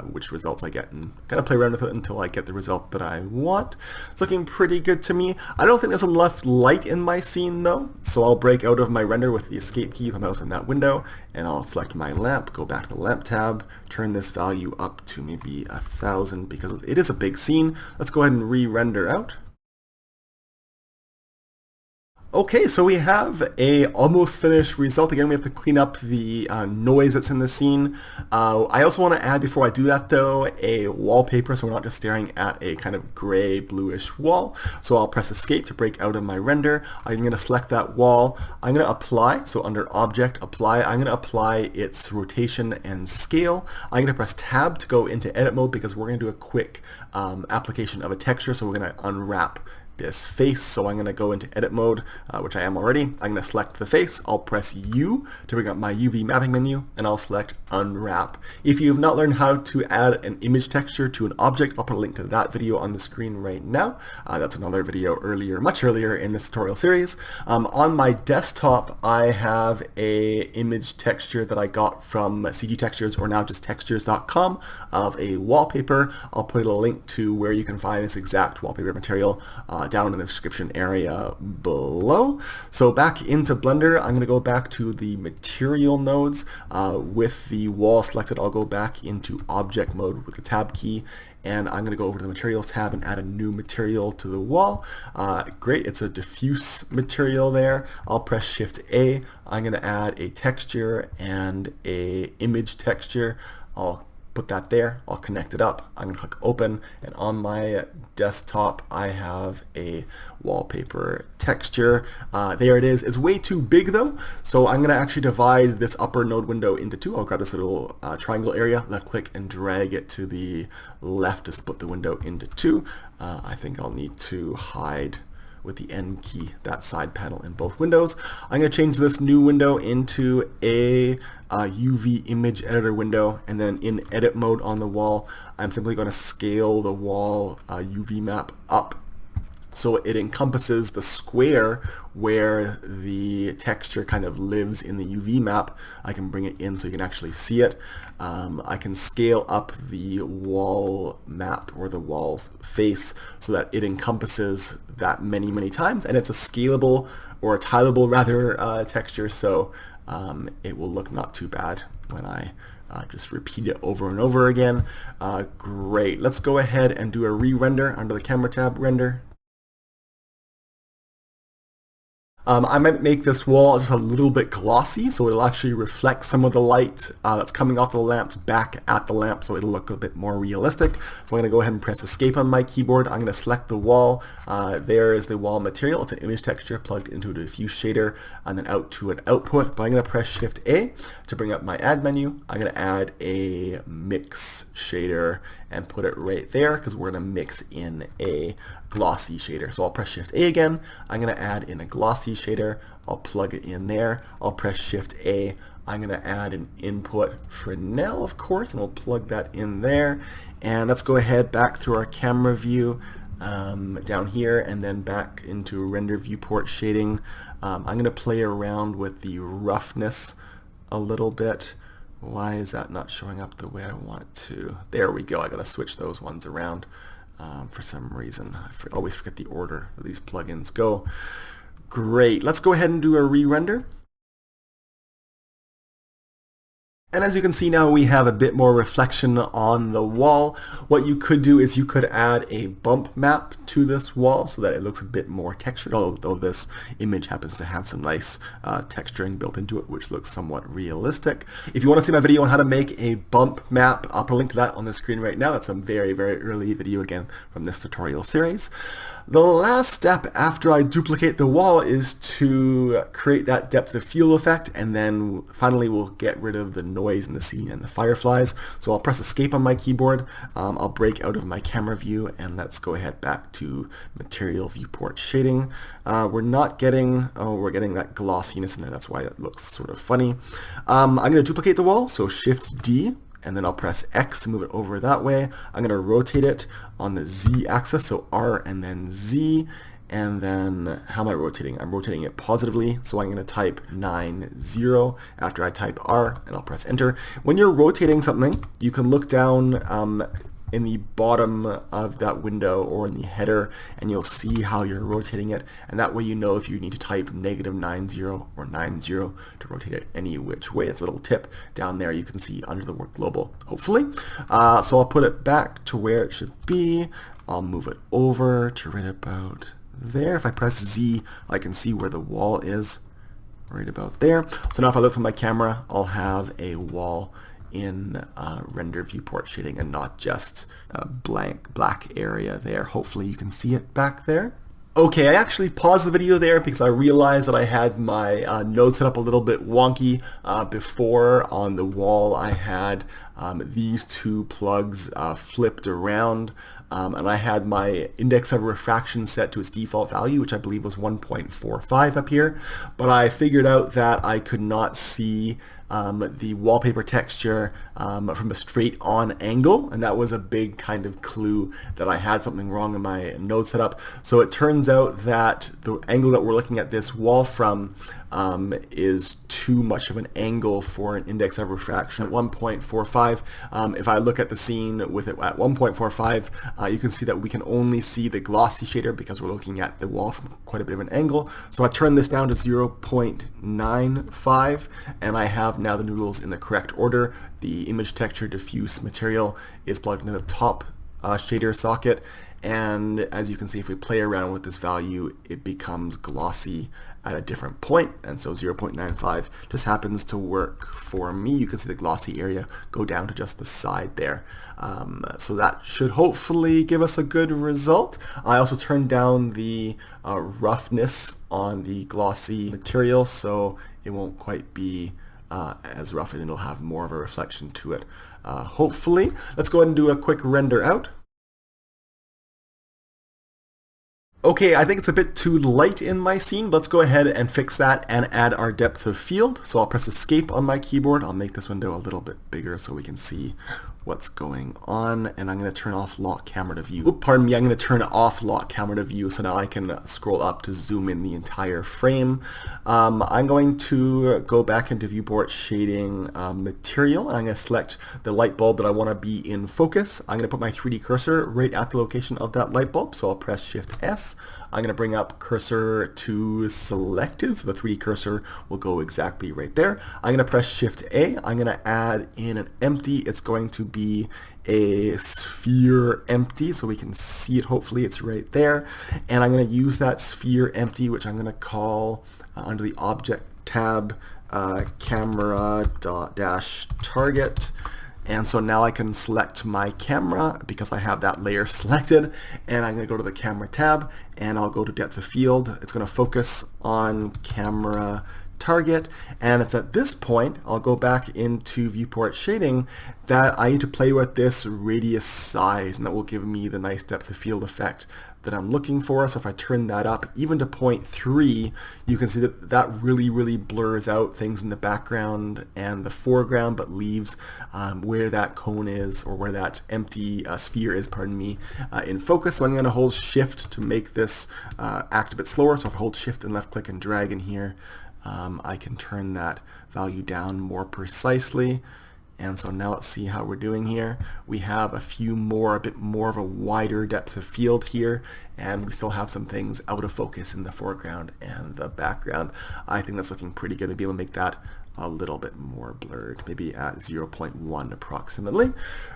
which results I get, and kind of play around with it until I get the result that I want. It's looking pretty good to me. I don't think there's enough light in my scene though, so I'll break out of my render with the escape key with my mouse in that window, and I'll select my lamp, go back to the lamp tab, turn this value up to maybe 1000 because it is a big scene. Let's go ahead and re-render out. Okay, so we have a almost finished result. Again, we have to clean up the noise that's in the scene. I also want to add, before I do that though, a wallpaper, so we're not just staring at a kind of gray bluish wall. So I'll press escape to break out of my render. I'm going to select that wall. I'm going to apply, so under object, apply, I'm going to apply its rotation and scale. I'm going to press tab to go into edit mode because we're going to do a quick application of a texture, so we're going to unwrap this face. So I'm going to go into edit mode, which I am already. I'm going to select the face. I'll press U to bring up my UV mapping menu, and I'll select unwrap. If you have not learned how to add an image texture to an object, I'll put a link to that video on the screen right now. That's another video earlier, much earlier in this tutorial series. On my desktop, I have a image texture that I got from CG Textures, or now just textures.com, of a wallpaper. I'll put a link to where you can find this exact wallpaper material down in the description area below. So back into Blender, I'm going to go back to the material nodes. With the wall selected, I'll go back into object mode with the tab key, and I'm going to go over to the materials tab and add a new material to the wall. Great, it's a diffuse material there. I'll press Shift A. I'm going to add a texture and a image texture. I'll put that there, I'll connect it up, I'm going to click open, and on my desktop I have a wallpaper texture. There it is. It's way too big though, so I'm going to actually divide this upper node window into two. I'll grab this little triangle area, left click and drag it to the left to split the window into two. I think I'll need to hide with the N key that side panel in both windows. I'm going to change this new window into a UV image editor window, and then in edit mode on the wall I'm simply going to scale the wall UV map up so it encompasses the square where the texture kind of lives in the UV map. I can bring it in so you can actually see it. I can scale up the wall map or the wall face so that it encompasses that many times, and it's a scalable or a tileable rather texture, so it will look not too bad when I just repeat it over and over again. Great. Let's go ahead and do a re-render under the camera tab, render. I might make this wall just a little bit glossy so it'll actually reflect some of the light that's coming off the lamps back at the lamp, so it'll look a bit more realistic. So I'm going to go ahead and press escape on my keyboard. I'm going to select the wall. There is the wall material. It's an image texture plugged into a diffuse shader and then out to an output. But I'm going to press Shift A to bring up my add menu. I'm going to add a mix shader and put it right there because we're going to mix in a glossy shader. So I'll press Shift A again. I'm going to add in a glossy shader. I'll plug it in there. I'll press Shift A. I'm going to add an input for Nell, of course, and we'll plug that in there. And let's go ahead back through our camera view down here and then back into render viewport shading. I'm going to play around with the roughness a little bit. Why is that not showing up the way I want it to? There we go. I got to switch those ones around for some reason. I always forget the order that these plugins go. Great. Let's go ahead and do a re-render. And as you can see now, we have a bit more reflection on the wall. What you could do is you could add a bump map to this wall so that it looks a bit more textured, although this image happens to have some nice texturing built into it, which looks somewhat realistic. If you want to see my video on how to make a bump map, I'll put a link to that on the screen right now. That's a very early video again from this tutorial series. The last step after I duplicate the wall is to create that depth of field effect, and then finally we'll get rid of the noise in the scene and the fireflies. So I'll press escape on my keyboard. I'll break out of my camera view and let's go ahead back to material viewport shading. We're not getting, we're getting that glossiness in there. That's why it looks sort of funny. I'm going to duplicate the wall, so Shift D. And then I'll press X to move it over that way. I'm going to rotate it on the Z axis, so R and then Z. And then how am I rotating? I'm rotating it positively, so I'm going to type 90 after I type R, and I'll press Enter. When you're rotating something, you can look down in the bottom of that window or in the header, and you'll see how you're rotating it, and that way you know if you need to type -90 or 90 to rotate it any which way. It's a little tip down there you can see under the word global, hopefully. So I'll put it back to where it should be. I'll move it over to right about there. If I press Z, I can see where the wall is, right about there. So now if I look from my camera, I'll have a wall in render viewport shading and not just a blank black area there. Hopefully you can see it back there. Okay, I actually paused the video there because I realized that I had my node set up a little bit wonky. Before on the wall I had these two plugs flipped around, and I had my index of refraction set to its default value, which I believe was 1.45 up here, but I figured out that I could not see the wallpaper texture from a straight on angle, and that was a big kind of clue that I had something wrong in my node setup. So it turns out that the angle that we're looking at this wall from is too much of an angle for an index of refraction at 1.45. If I look at the scene with it at 1.45, you can see that we can only see the glossy shader because we're looking at the wall from quite a bit of an angle. So I turn this down to 0.95, and I have now the noodles in the correct order. The image texture diffuse material is plugged into the top shader socket, and as you can see, if we play around with this value, it becomes glossy at a different point, and so 0.95 just happens to work for me. You can see the glossy area go down to just the side there. So that should hopefully give us a good result. I also turned down the roughness on the glossy material, so it won't quite be as rough, and it'll have more of a reflection to it. Hopefully. Let's go ahead and do a quick render out. Okay, I think it's a bit too light in my scene. Let's go ahead and fix that and add our depth of field. So I'll press escape on my keyboard. I'll make this window a little bit bigger so we can see what's going on, and I'm going to turn off lock camera to view. Pardon me, I'm going to turn off lock camera to view, so now I can scroll up to zoom in the entire frame. I'm going to go back into viewport shading material, and I'm going to select the light bulb that I want to be in focus. I'm going to put my 3D cursor right at the location of that light bulb, so I'll press Shift S. I'm going to bring up cursor to selected, so the 3D cursor will go exactly right there. I'm going to press Shift A. I'm going to add in an empty. It's going to be a sphere empty, so we can see it. Hopefully it's right there. And I'm going to use that sphere empty, which I'm going to call under the Object tab, camera dash target. And so now I can select my camera because I have that layer selected, and I'm going to go to the camera tab and I'll go to depth of field. It's going to focus on camera target, and it's at this point I'll go back into viewport shading that I need to play with this radius size, and that will give me the nice depth of field effect that I'm looking for. So if I turn that up even to 0.3, you can see that that really blurs out things in the background and the foreground, but leaves where that cone is, or where that empty sphere is, pardon me, in focus. So I'm going to hold Shift to make this act a bit slower. So if I hold Shift and left click and drag in here, I can turn that value down more precisely. And so now let's see how we're doing here. We have a bit more of a wider depth of field here, and we still have some things out of focus in the foreground and the background. I think that's looking pretty good to be able to make that a little bit more blurred, maybe at 0.1 approximately.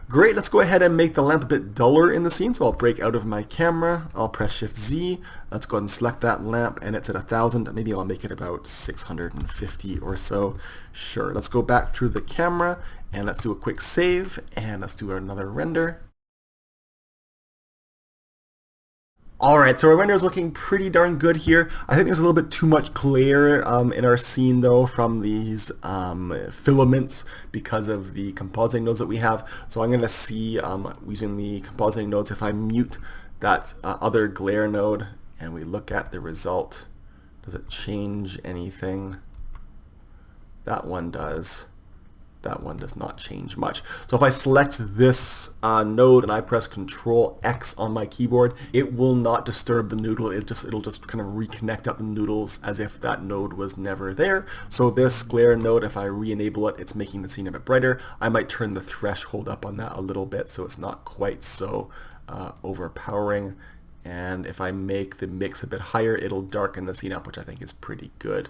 Great, let's go ahead and make the lamp a bit duller in the scene. So I'll break out of my camera, I'll press Shift Z, let's go ahead and select that lamp, and it's at 1000, maybe I'll make it about 650 or so. Sure, let's go back through the camera, and let's do a quick save, and let's do another render. Alright, so our render is looking pretty darn good here. I think there's a little bit too much glare in our scene though from these filaments because of the compositing nodes that we have. So I'm going to see using the compositing nodes, if I mute that other glare node and we look at the result, does it change anything? That one does. That one does not change much. So if I select this node and I press Control X on my keyboard, it will not disturb the noodle. It'll just kind of reconnect up the noodles as if that node was never there. So this glare node, if I re-enable it, it's making the scene a bit brighter. I might turn the threshold up on that a little bit so it's not quite so overpowering. And if I make the mix a bit higher, it'll darken the scene up, which I think is pretty good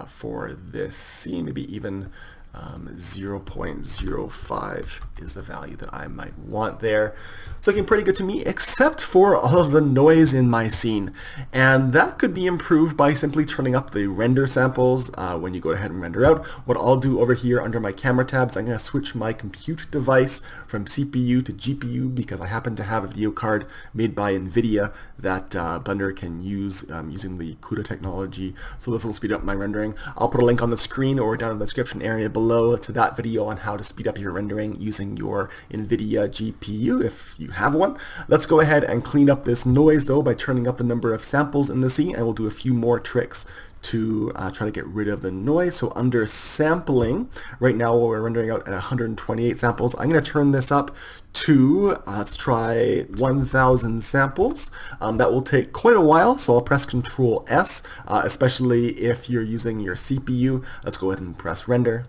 for this scene. Maybe even 0.05 is the value that I might want there. It's looking pretty good to me, except for all of the noise in my scene. And that could be improved by simply turning up the render samples when you go ahead and render out. What I'll do over here under my camera tabs, I'm going to switch my compute device from CPU to GPU because I happen to have a video card made by NVIDIA that Blender can use using the CUDA technology. So this will speed up my rendering. I'll put a link on the screen or down in the description area below to that video on how to speed up your rendering using your NVIDIA GPU if you have one. Let's go ahead and clean up this noise though by turning up the number of samples in the scene, and we'll do a few more tricks to try to get rid of the noise. So under sampling, right now we're rendering out at 128 samples. I'm going to turn this up to, let's try 1000 samples. That will take quite a while, so I'll press Control S, especially if you're using your CPU. Let's go ahead and press render.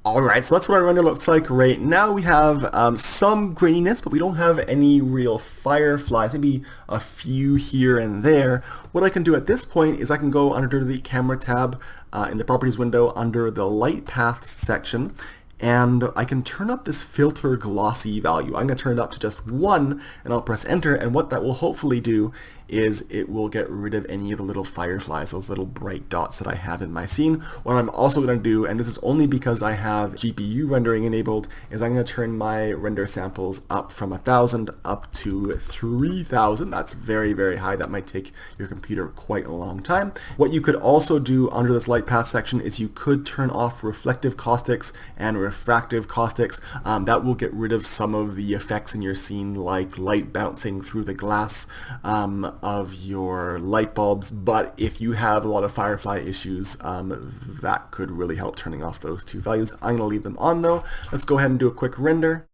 Alright, so that's what our render looks like right now. We have some graininess, but we don't have any real fireflies, maybe a few here and there. What I can do at this point is I can go under the camera tab in the properties window under the light paths section, and I can turn up this filter glossy value. I'm going to turn it up to just 1, and I'll press enter, and what that will hopefully do is it will get rid of any of the little fireflies, those little bright dots that I have in my scene. What I'm also going to do, and this is only because I have GPU rendering enabled, is I'm going to turn my render samples up from 1,000 up to 3,000. That's very, very high. That might take your computer quite a long time. What you could also do under this light path section is you could turn off reflective caustics and refractive caustics. That will get rid of some of the effects in your scene, like light bouncing through the glass of your light bulbs. But if you have a lot of firefly issues, that could really help turning off those two values. I'm going to leave them on though. Let's go ahead and do a quick render.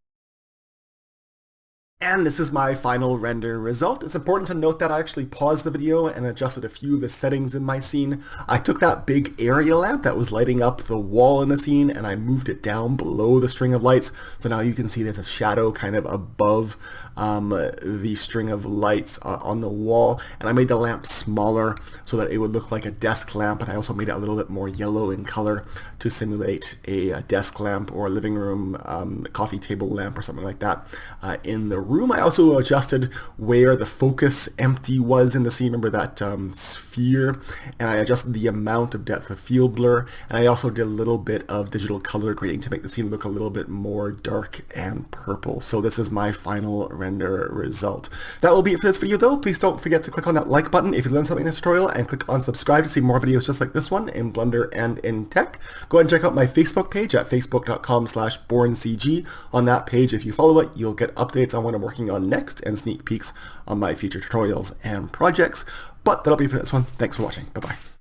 And this is my final render result. It's important to note that I actually paused the video and adjusted a few of the settings in my scene. I took that big area lamp that was lighting up the wall in the scene and I moved it down below the string of lights. So now you can see there's a shadow kind of above the string of lights on the wall. And I made the lamp smaller so that it would look like a desk lamp. And I also made it a little bit more yellow in color to simulate a desk lamp or a living room coffee table lamp or something like that in the room. I also adjusted where the focus empty was in the scene. Remember that sphere? And I adjusted the amount of depth of field blur. And I also did a little bit of digital color grading to make the scene look a little bit more dark and purple. So this is my final render result. That will be it for this video though. Please don't forget to click on that like button if you learned something in this tutorial, and click on subscribe to see more videos just like this one in Blender and in tech. Go ahead and check out my Facebook page at facebook.com/borncg. On that page, if you follow it, you'll get updates on what I'm working on next and sneak peeks on my future tutorials and projects. But that'll be it for this one. Thanks for watching. Bye-bye.